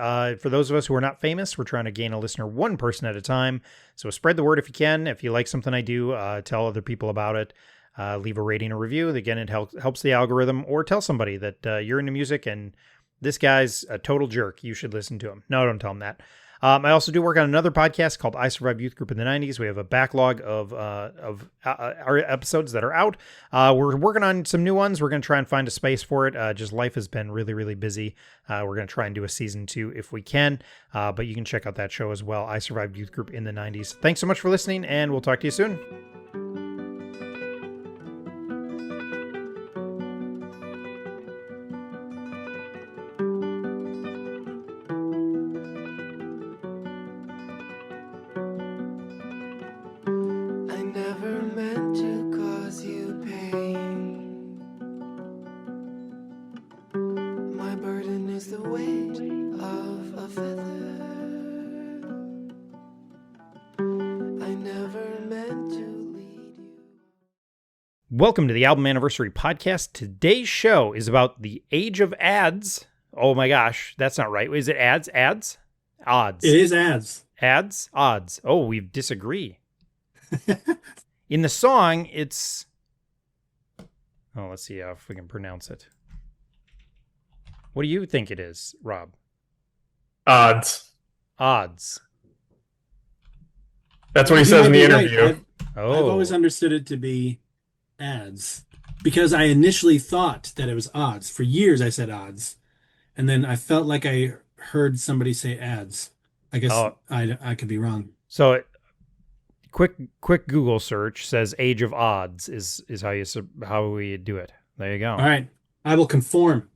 For those of us who are not famous, we're trying to gain a listener one person at a time. So spread the word if you can. If you like something I do, tell other people about it. Leave a rating or review. Again, it helps the algorithm. Or tell somebody that you're into music and this guy's a total jerk. You should listen to him. No, don't tell him that. I also do work on another podcast called I Survived Youth Group in the 90s. We have a backlog of our episodes that are out. We're working on some new ones. We're going to try and find a space for it. Just life has been really, really busy. We're going to try and do a season 2 if we can. But you can check out that show as well. I Survived Youth Group in the 90s. Thanks so much for listening, and we'll talk to you soon. I never meant to cause you pain. My burden is the weight of a feather. I never meant to lead you. Welcome to the Album Anniversary Podcast. Today's show is about the Age of Adz. Oh my gosh, that's not right. Is it ads? Ads? Odds. It is ads. Ads? Odds. Oh, we disagree. In the song, it's... Oh, let's see if we can pronounce it. What do you think it is, Rob? Odds. Odds. That's what he You says might in the be right. interview. I've Oh. always understood it to be ads because I initially thought that it was odds. For years, I said odds. And then I felt like I heard somebody say ads. I guess Oh. I could be wrong. So, quick Google search says Age of Odds is how we do it. There you go. All right. I will conform.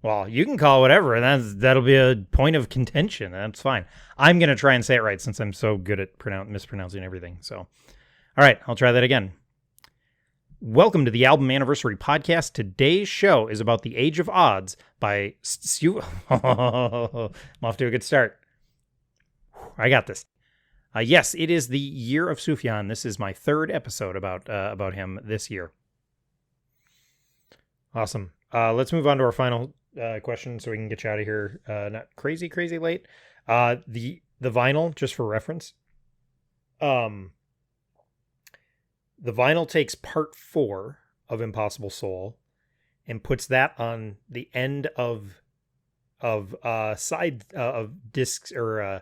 Well, you can call it whatever, and that'll be a point of contention. That's fine. I'm going to try and say it right since I'm so good at mispronouncing everything. So, all right, I'll try that again. Welcome to the Album Anniversary Podcast. Today's show is about the Age of Adz by I'm off to a good start. I got this. Yes, it is the year of Sufjan. This is my third episode about him this year. Awesome. Let's move on to our final question so we can get you out of here. Not crazy late. The vinyl, just for reference. The vinyl takes part 4 of Impossible Soul and puts that on the end of side of discs or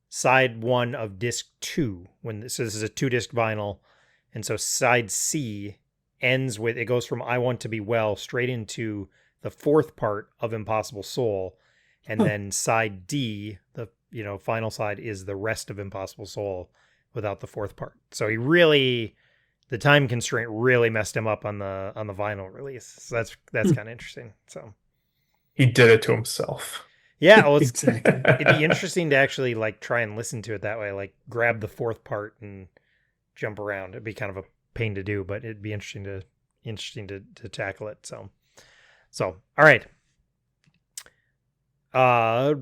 side 1 of disc 2. So this is a 2-disc vinyl, and so side C ends with, it goes from I Want to Be Well straight into the 4th part of Impossible Soul, and then side D, the final side, is the rest of Impossible Soul without the 4th part. So the time constraint really messed him up on the vinyl release. So that's kind of interesting. So He did it to himself. yeah, well, Exactly. it'd be interesting to actually try and listen to it that way, grab the 4th part and jump around. It'd be kind of a pain to do, but it'd be interesting to tackle it. So all right. All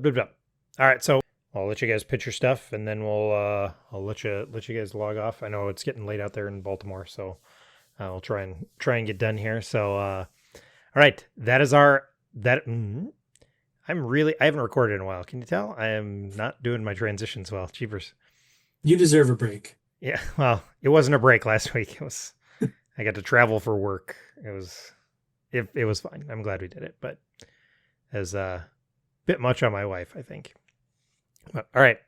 right, so I'll let you guys pitch your stuff, and then I'll let you guys log off. I know it's getting late out there in Baltimore, so I'll try and get done here. So all right, I haven't recorded in a while. Can you tell? I am not doing my transitions well. Jeepers. You deserve a break. Yeah, well, it wasn't a break last week. It was I got to travel for work. It was fine. I'm glad we did it, but it was a bit much on my wife, I think. But, all right.